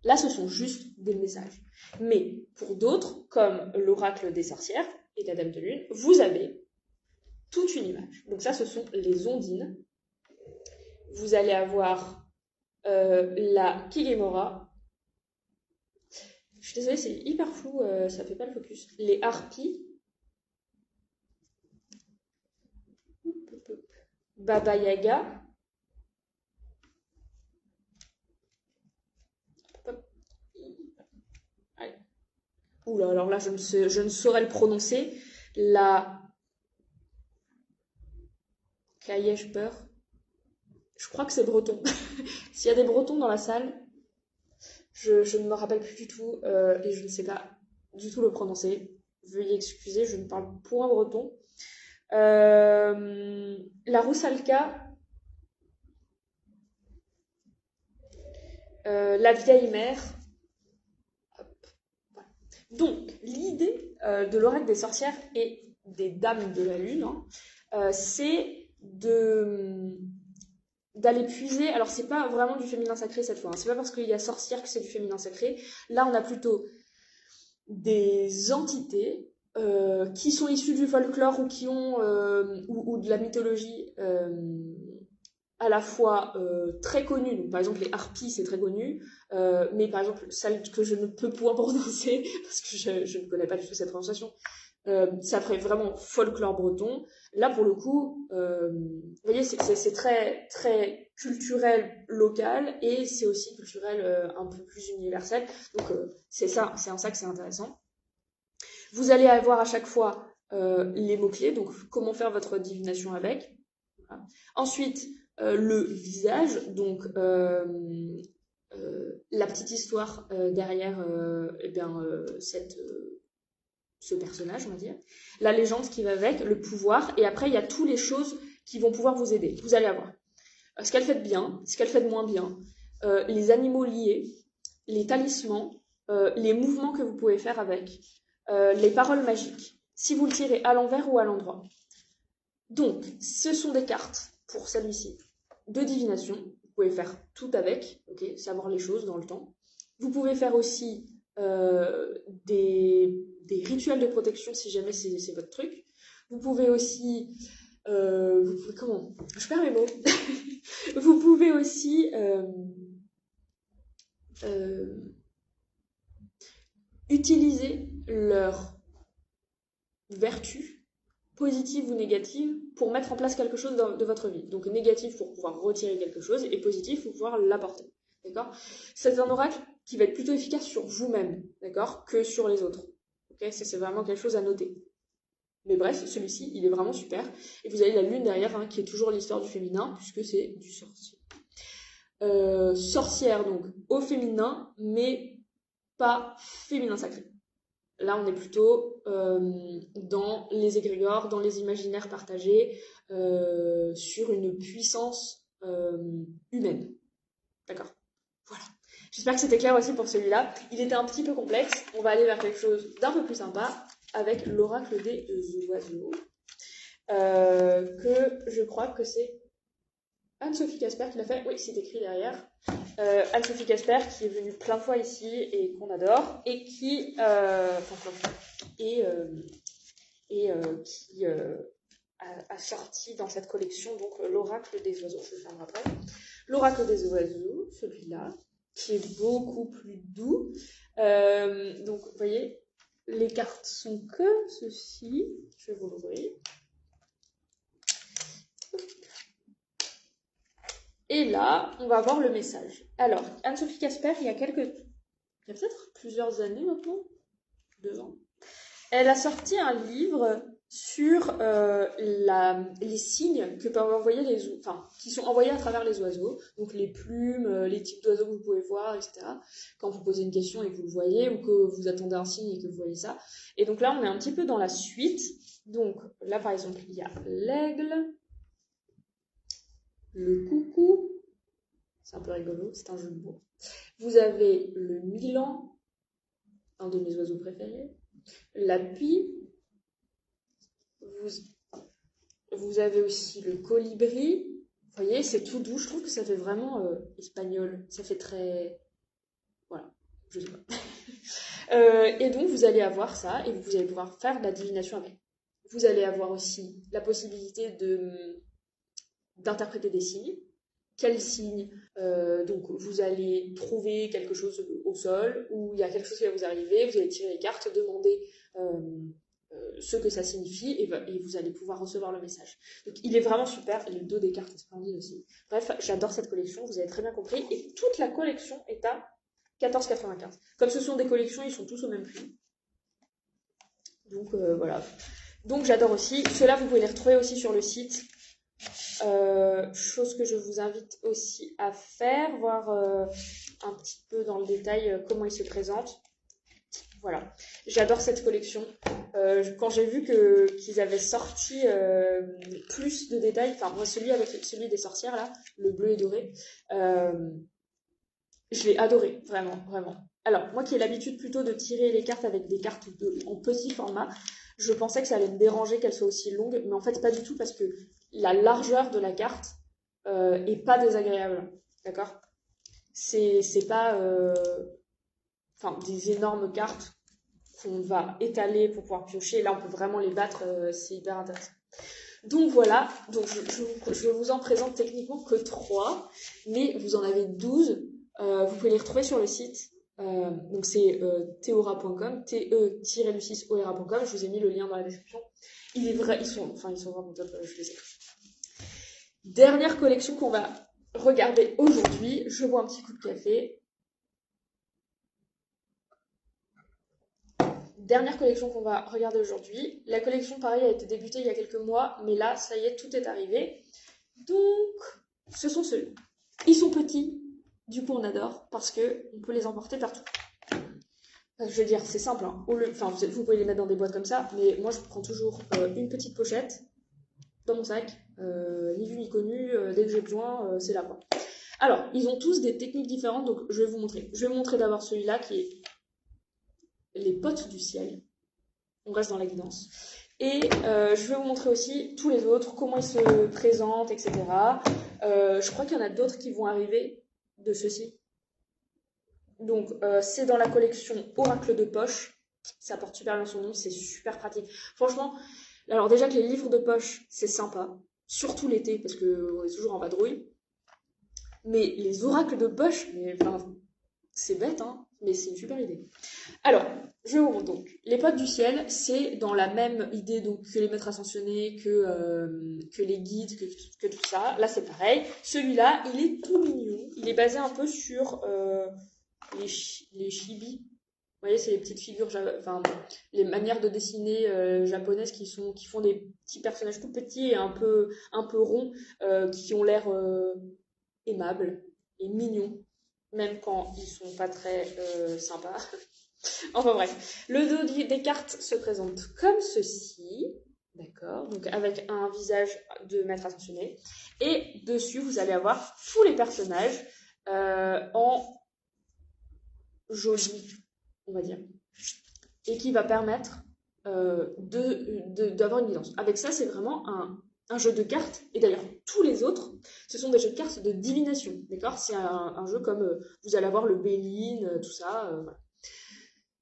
Là, ce sont juste des messages. Mais pour d'autres, comme l'oracle des sorcières et la dame de lune, vous avez toute une image. Donc ça, ce sont les ondines. Vous allez avoir la Kigemora. Je suis désolée, c'est hyper flou, ça fait pas le focus. Les harpies. Baba Yaga. Oula, alors là, je ne saurais le prononcer. La Kayesh-peur. Je crois que c'est breton. S'il y a des bretons dans la salle, je ne me rappelle plus du tout et je ne sais pas du tout le prononcer. Veuillez excuser, je ne parle point breton. La Roussalka, la vieille mère. Voilà. Donc, l'idée de l'oracle des sorcières et des dames de la lune, c'est d'aller puiser. Alors, c'est pas vraiment du féminin sacré cette fois. C'est pas parce qu'il y a sorcière que c'est du féminin sacré. Là, on a plutôt des entités qui sont issues du folklore ou qui ont ou de la mythologie à la fois très connues. Donc, par exemple, les harpies, c'est très connu, mais par exemple, celle que je ne peux point prononcer parce que je ne connais pas du tout cette prononciation. Ça ferait vraiment folklore breton. Là, pour le coup, vous voyez, c'est très, très culturel local et c'est aussi culturel un peu plus universel. Donc, c'est en ça que c'est intéressant. Vous allez avoir à chaque fois les mots-clés, donc comment faire votre divination avec. Voilà. Ensuite, le visage, donc la petite histoire derrière ce personnage, on va dire, la légende qui va avec, le pouvoir, et après il y a toutes les choses qui vont pouvoir vous aider. Vous allez avoir ce qu'elle fait de bien, ce qu'elle fait de moins bien, les animaux liés, les talismans, les mouvements que vous pouvez faire avec, les paroles magiques, si vous le tirez à l'envers ou à l'endroit. Donc, ce sont des cartes, pour celui-ci, de divination. Vous pouvez faire tout avec, okay, savoir les choses dans le temps. Vous pouvez faire aussi des rituels de protection si jamais c'est votre truc. Vous pouvez aussi... comment je perds mes mots. Vous pouvez aussi utiliser leur vertu, positive ou négative, pour mettre en place quelque chose de votre vie. Donc négatif pour pouvoir retirer quelque chose et positif pour pouvoir l'apporter. D'accord ? C'est un oracle qui va être plutôt efficace sur vous-même, d'accord, que sur les autres. Okay ? C'est vraiment quelque chose à noter. Mais bref, celui-ci, il est vraiment super. Et vous avez la lune derrière, qui est toujours l'histoire du féminin, puisque c'est du sorcier. Sorcière, donc, au féminin, mais pas féminin sacré. Là, on est plutôt dans les égrégores, dans les imaginaires partagés, sur une puissance humaine. D'accord ? Voilà. J'espère que c'était clair aussi pour celui-là. Il était un petit peu complexe. On va aller vers quelque chose d'un peu plus sympa avec l'oracle des oiseaux, que je crois que c'est Anne-Sophie Casper qui l'a fait. Oui, c'est écrit derrière. Anne-Sophie Casper qui est venue plein de fois ici et qu'on adore et qui qui a sorti dans cette collection donc l'oracle des oiseaux. Je vais faire après. L'oracle des oiseaux, celui-là, qui est beaucoup plus doux. Donc, vous voyez, les cartes sont que ceci. Je vais vous l'ouvrir. Et là, on va voir le message. Alors, Anne-Sophie Casper, il y a peut-être plusieurs années maintenant, 2 ans, elle a sorti un livre sur les signes que peuvent envoyer qui sont envoyés à travers les oiseaux, donc les plumes, les types d'oiseaux que vous pouvez voir, etc. Quand vous posez une question et que vous le voyez, ou que vous attendez un signe et que vous voyez ça. Et donc là, on est un petit peu dans la suite. Donc là, par exemple, il y a l'aigle, le coucou, c'est un peu rigolo, c'est un jeu de mots. Vous avez le milan, un de mes oiseaux préférés, la pie, vous avez aussi le colibri. Vous voyez, c'est tout doux. Je trouve que ça fait vraiment espagnol. Ça fait très... Voilà, je sais pas. Et donc, vous allez avoir ça et vous allez pouvoir faire de la divination avec. Vous allez avoir aussi la possibilité d'interpréter des signes. Quels signes donc, vous allez trouver quelque chose au sol ou il y a quelque chose qui va vous arriver. Vous allez tirer les cartes, demander... ce que ça signifie et vous allez pouvoir recevoir le message. Donc il est vraiment super, et le dos des cartes est splendide aussi. Bref, j'adore cette collection, vous avez très bien compris, et toute la collection est à 14,95. Comme ce sont des collections, ils sont tous au même prix. Donc voilà. Donc j'adore aussi. Ceux-là, vous pouvez les retrouver aussi sur le site. Chose que je vous invite aussi à faire, voir un petit peu dans le détail comment ils se présentent. Voilà, j'adore cette collection. Quand j'ai vu qu'ils avaient sorti plus de détails, enfin moi celui des sorcières là, le bleu et doré, je l'ai adoré, vraiment, vraiment. Alors moi qui ai l'habitude plutôt de tirer les cartes avec des cartes en petit format, je pensais que ça allait me déranger qu'elles soient aussi longues, mais en fait pas du tout parce que la largeur de la carte est pas désagréable, d'accord? C'est pas des énormes cartes qu'on va étaler pour pouvoir piocher. Là, on peut vraiment les battre, c'est hyper intéressant. Donc voilà, donc je vous en présente techniquement que 3, mais vous en avez 12. Vous pouvez les retrouver sur le site. Donc c'est teora.com, te-du6ora.com. Je vous ai mis le lien dans la description. Il est vrai, ils sont vraiment top, je les ai. Dernière collection qu'on va regarder aujourd'hui. Je bois un petit coup de café. Dernière collection qu'on va regarder aujourd'hui. La collection, pareil, a été débutée il y a quelques mois, mais là, ça y est, tout est arrivé. Donc, ce sont ceux. Ils sont petits, du coup on adore, parce qu'on peut les emporter partout. Je veux dire, c'est simple, hein. Vous pouvez les mettre dans des boîtes comme ça, mais moi je prends toujours une petite pochette dans mon sac, ni vu ni connu, dès que j'ai besoin, c'est là quoi. Alors, ils ont tous des techniques différentes, donc je vais vous montrer. Je vais vous montrer d'abord celui-là qui est les potes du ciel. On reste dans la guidance. Et je vais vous montrer aussi tous les autres, comment ils se présentent, etc. Je crois qu'il y en a d'autres qui vont arriver de ceux-ci. Donc, c'est dans la collection Oracle de poche. Ça porte super bien son nom, c'est super pratique. Franchement, alors déjà que les livres de poche, c'est sympa. Surtout l'été, parce qu'on est toujours en vadrouille. Mais les oracles de poche, c'est bête, hein, mais c'est une super idée. Alors, je vous montre donc. Les potes du ciel, c'est dans la même idée donc, que les maîtres ascensionnés, que les guides, que tout ça. Là, c'est pareil. Celui-là, il est tout mignon. Il est basé un peu sur les chibi. Vous voyez, c'est les petites figures, les manières de dessiner japonaises qui font des petits personnages tout petits et un peu ronds, qui ont l'air aimables et mignons, même quand ils sont pas très sympas. Enfin bref, le dos des cartes se présente comme ceci, d'accord, donc avec un visage de maître ascensionné, et dessus vous allez avoir tous les personnages en joli, on va dire, et qui va permettre d'avoir une guidance. Avec ça, c'est vraiment un jeu de cartes, et d'ailleurs tous les autres, ce sont des jeux de cartes de divination, d'accord. C'est un jeu comme vous allez avoir le Béline, tout ça, voilà.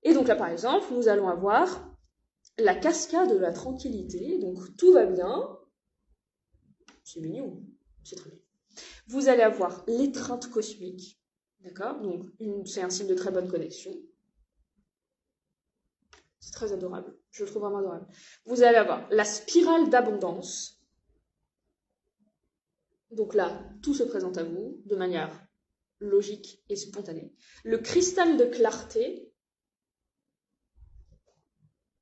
Et donc là, par exemple, nous allons avoir la cascade de la tranquillité. Donc tout va bien. C'est mignon. C'est très bien. Vous allez avoir l'étreinte cosmique. D'accord. Donc c'est un signe de très bonne connexion. C'est très adorable. Je le trouve vraiment adorable. Vous allez avoir la spirale d'abondance. Donc là, tout se présente à vous de manière logique et spontanée. Le cristal de clarté.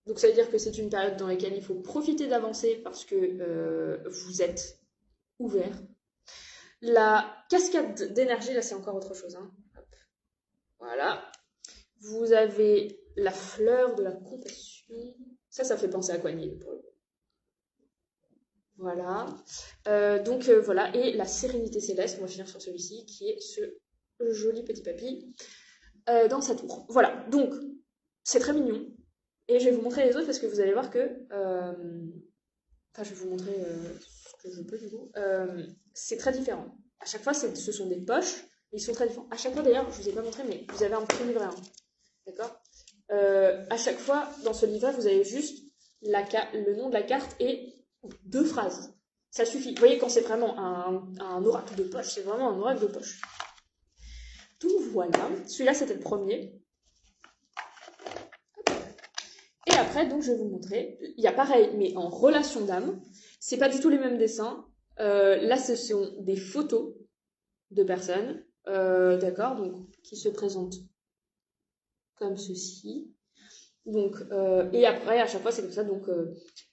Donc ça veut dire que c'est une période dans laquelle il faut profiter d'avancer parce que vous êtes ouvert. La cascade d'énergie, là c'est encore autre chose. Hein. Voilà. Vous avez la fleur de la compassion. Ça fait penser à Quanille pour le coup. Voilà. Voilà. Et la sérénité céleste, on va finir sur celui-ci, qui est ce joli petit papy dans sa tour. Voilà. Donc, c'est très mignon. Et je vais vous montrer les autres parce que vous allez voir que... je vais vous montrer ce que je peux du coup. C'est très différent. À chaque fois, ce sont des poches, mais ils sont très différents. À chaque fois, d'ailleurs, je vous ai pas montré, mais vous avez un petit livret. Hein. D'accord. À chaque fois, dans ce livret, vous avez juste le nom de la carte et 2 phrases. Ça suffit. Vous voyez, quand c'est vraiment un oracle de poche, c'est vraiment un oracle de poche. Donc voilà. Celui-là, c'était le premier. Et après, donc, je vais vous montrer. Il y a pareil, mais en relation d'âme. C'est pas du tout les mêmes dessins. Là, ce sont des photos de personnes, d'accord, donc qui se présentent comme ceci. Donc, et après, à chaque fois, c'est comme ça. Donc,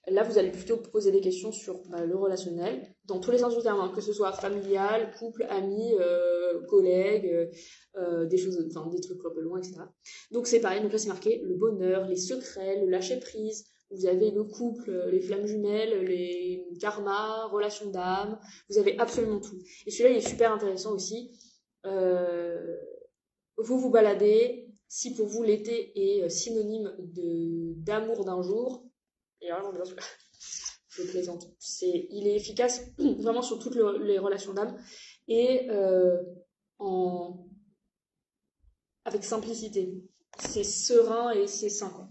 là, vous allez plutôt poser des questions sur le relationnel, dans tous les sens du terme, hein, que ce soit familial, couple, amis, collègues, des choses, enfin, des trucs un peu loin, etc. Donc, c'est pareil. Donc là, c'est marqué le bonheur, les secrets, le lâcher-prise. Vous avez le couple, les flammes jumelles, les karmas, relations d'âme. Vous avez absolument tout. Et celui-là, il est super intéressant aussi. Euh, vous vous baladez, si pour vous l'été est synonyme d'amour d'un jour, et vraiment bien sûr, je plaisante, il est efficace vraiment sur toutes les relations d'âme et en, avec simplicité. C'est serein et c'est sain, quoi.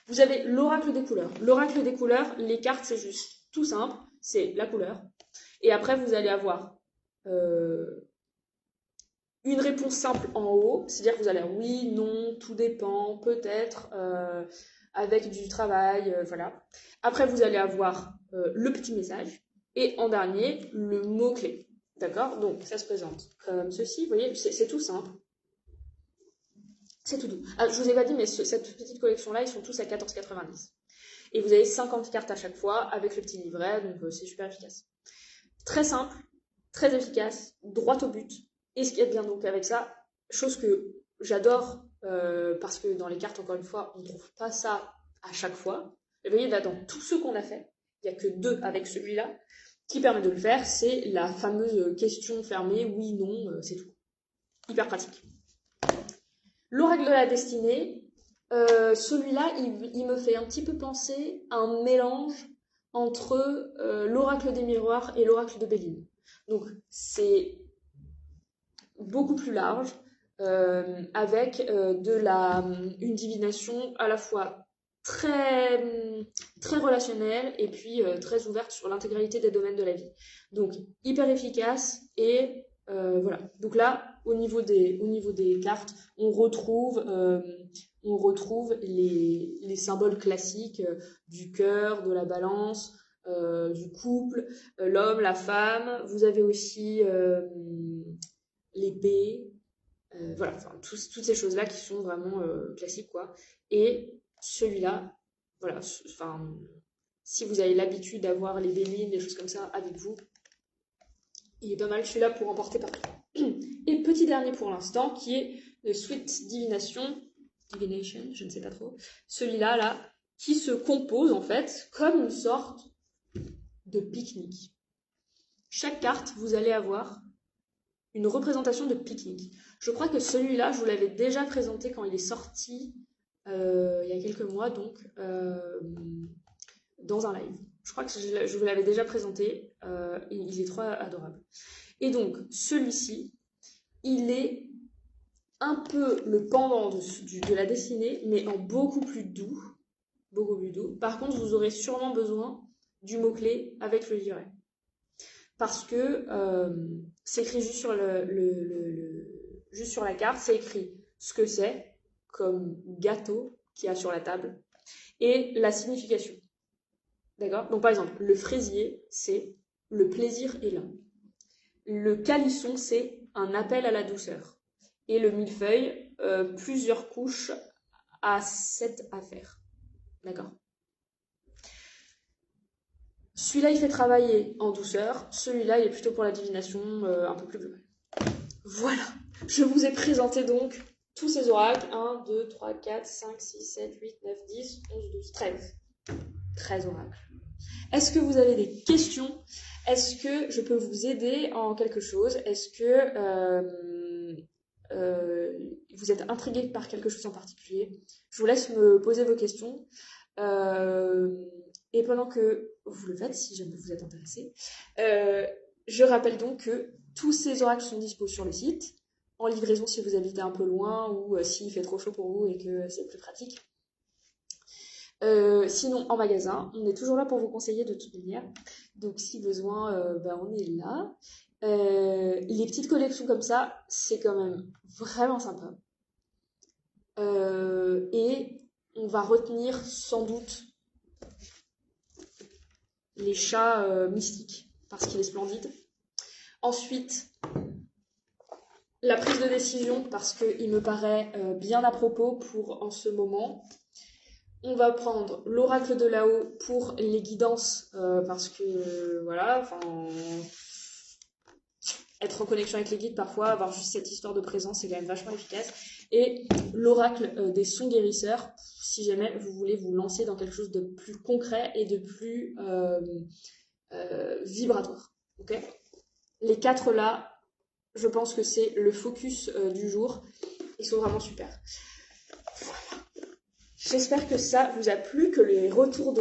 Vous avez l'oracle des couleurs. L'oracle des couleurs, les cartes, c'est juste tout simple, c'est la couleur. Et après, vous allez avoir une réponse simple en haut, c'est-à-dire que vous allez dire oui, non, tout dépend, peut-être, avec du travail, voilà. Après, vous allez avoir le petit message, et en dernier, le mot-clé. D'accord? Donc, ça se présente comme ceci, vous voyez, c'est tout simple. C'est tout doux. Ah, je vous ai pas dit, mais cette petite collection-là, ils sont tous à 14,90. Et vous avez 50 cartes à chaque fois, avec le petit livret, donc c'est super efficace. Très simple, très efficace, droit au but. Et ce qu'il y a de bien donc avec ça, chose que j'adore, parce que dans les cartes, encore une fois, on ne trouve pas ça à chaque fois. Et vous voyez, là, dans tous ceux qu'on a fait, il n'y a que 2 avec celui-là, qui permet de le faire, c'est la fameuse question fermée, oui, non, c'est tout. Hyper pratique. L'oracle de la destinée, celui-là, il me fait un petit peu penser à un mélange entre l'oracle des miroirs et l'oracle de Béline. Donc, c'est beaucoup plus large, avec une divination à la fois très, très relationnelle et puis très ouverte sur l'intégralité des domaines de la vie. Donc, hyper efficace et voilà. Donc là, au niveau des cartes, on retrouve les symboles classiques du cœur, de la balance, du couple, l'homme, la femme. Vous avez aussi l'épée, voilà, enfin, toutes ces choses-là qui sont vraiment classiques, quoi. Et celui-là, voilà, enfin, si vous avez l'habitude d'avoir les Béline, des choses comme ça avec vous, il est pas mal celui-là pour emporter partout. Et petit dernier pour l'instant, qui est le Sweet Divination, je ne sais pas trop. Celui-là, là, qui se compose en fait comme une sorte de pique-nique. Chaque carte, vous allez avoir une représentation de pique-nique. Je crois que celui-là, je vous l'avais déjà présenté quand il est sorti il y a quelques mois, donc dans un live. Je crois que je vous l'avais déjà présenté. Il est trop adorable. Et donc, celui-ci, il est un peu le pendant de la dessinée, mais en beaucoup plus doux. Beaucoup plus doux. Par contre, vous aurez sûrement besoin du mot-clé avec le livret. Parce que c'est écrit juste sur, juste sur la carte, c'est écrit ce que c'est, comme gâteau qu'il y a sur la table, et la signification. D'accord? Donc par exemple, le fraisier, c'est le plaisir est là. Le calisson, c'est un appel à la douceur. Et le millefeuille, plusieurs couches à cette affaire. D'accord? Celui-là, il fait travailler en douceur. Celui-là, il est plutôt pour la divination un peu plus globale. Voilà. Je vous ai présenté donc tous ces oracles. 1, 2, 3, 4, 5, 6, 7, 8, 9, 10, 11, 12, 13. 13 oracles. Est-ce que vous avez des questions? Est-ce que je peux vous aider en quelque chose? Est-ce que vous êtes intrigué par quelque chose en particulier? Je vous laisse me poser vos questions. Et pendant que vous le faites, si jamais vous êtes intéressé, je rappelle donc que tous ces oracles sont dispos sur le site, en livraison si vous habitez un peu loin ou s'il fait trop chaud pour vous et que c'est plus pratique. Sinon, en magasin, on est toujours là pour vous conseiller de toute manière. Donc, si besoin, on est là. Les petites collections comme ça, c'est quand même vraiment sympa. Et on va retenir sans doute les chats mystiques, parce qu'il est splendide. Ensuite, la prise de décision, parce qu'il me paraît bien à propos pour en ce moment. On va prendre l'oracle de là-haut pour les guidances, parce que voilà, enfin, être en connexion avec les guides parfois, avoir juste cette histoire de présence, c'est quand même vachement efficace. Et l'oracle des sons guérisseurs, si jamais vous voulez vous lancer dans quelque chose de plus concret et de plus vibratoire. Ok. Les 4 là, je pense que c'est le focus du jour. Ils sont vraiment super. J'espère que ça vous a plu, que le retour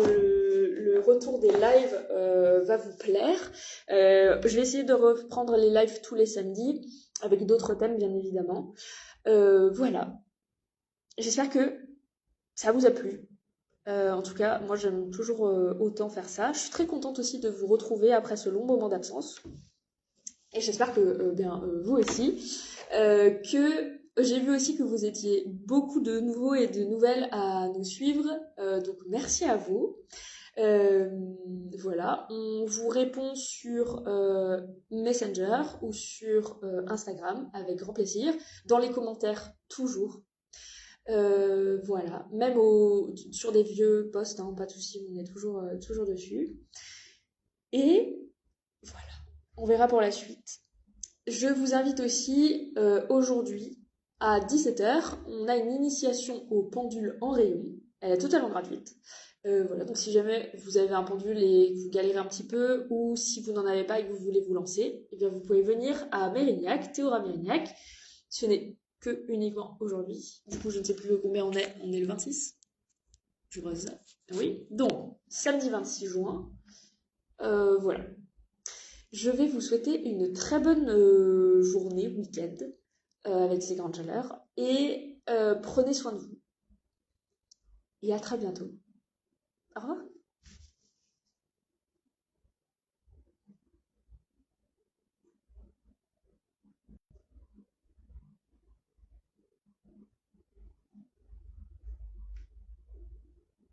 des lives va vous plaire. Je vais essayer de reprendre les lives tous les samedis, avec d'autres thèmes bien évidemment. Voilà. J'espère que ça vous a plu. En tout cas, moi j'aime toujours autant faire ça. Je suis très contente aussi de vous retrouver après ce long moment d'absence. Et j'espère que vous aussi. Que j'ai vu aussi que vous étiez beaucoup de nouveaux et de nouvelles à nous suivre. Donc merci à vous. Voilà, on vous répond sur Messenger ou sur Instagram avec grand plaisir. Dans les commentaires, toujours. Voilà, même sur des vieux posts, hein, pas de soucis, on est toujours dessus. Et voilà, on verra pour la suite. Je vous invite aussi aujourd'hui à 17h, on a une initiation au pendule en rayon. Elle est totalement gratuite. Voilà, donc si jamais vous avez un pendule et que vous galérez un petit peu, ou si vous n'en avez pas et que vous voulez vous lancer, eh bien vous pouvez venir à Mérignac, Théora Mérignac. Ce n'est que uniquement aujourd'hui. Du coup, je ne sais plus combien on est. On est le 26. Je crois ça. Oui. Donc, samedi 26 juin. Voilà. Je vais vous souhaiter une très bonne journée, week-end, avec ces grandes chaleurs. Et prenez soin de vous. Et à très bientôt. Au revoir.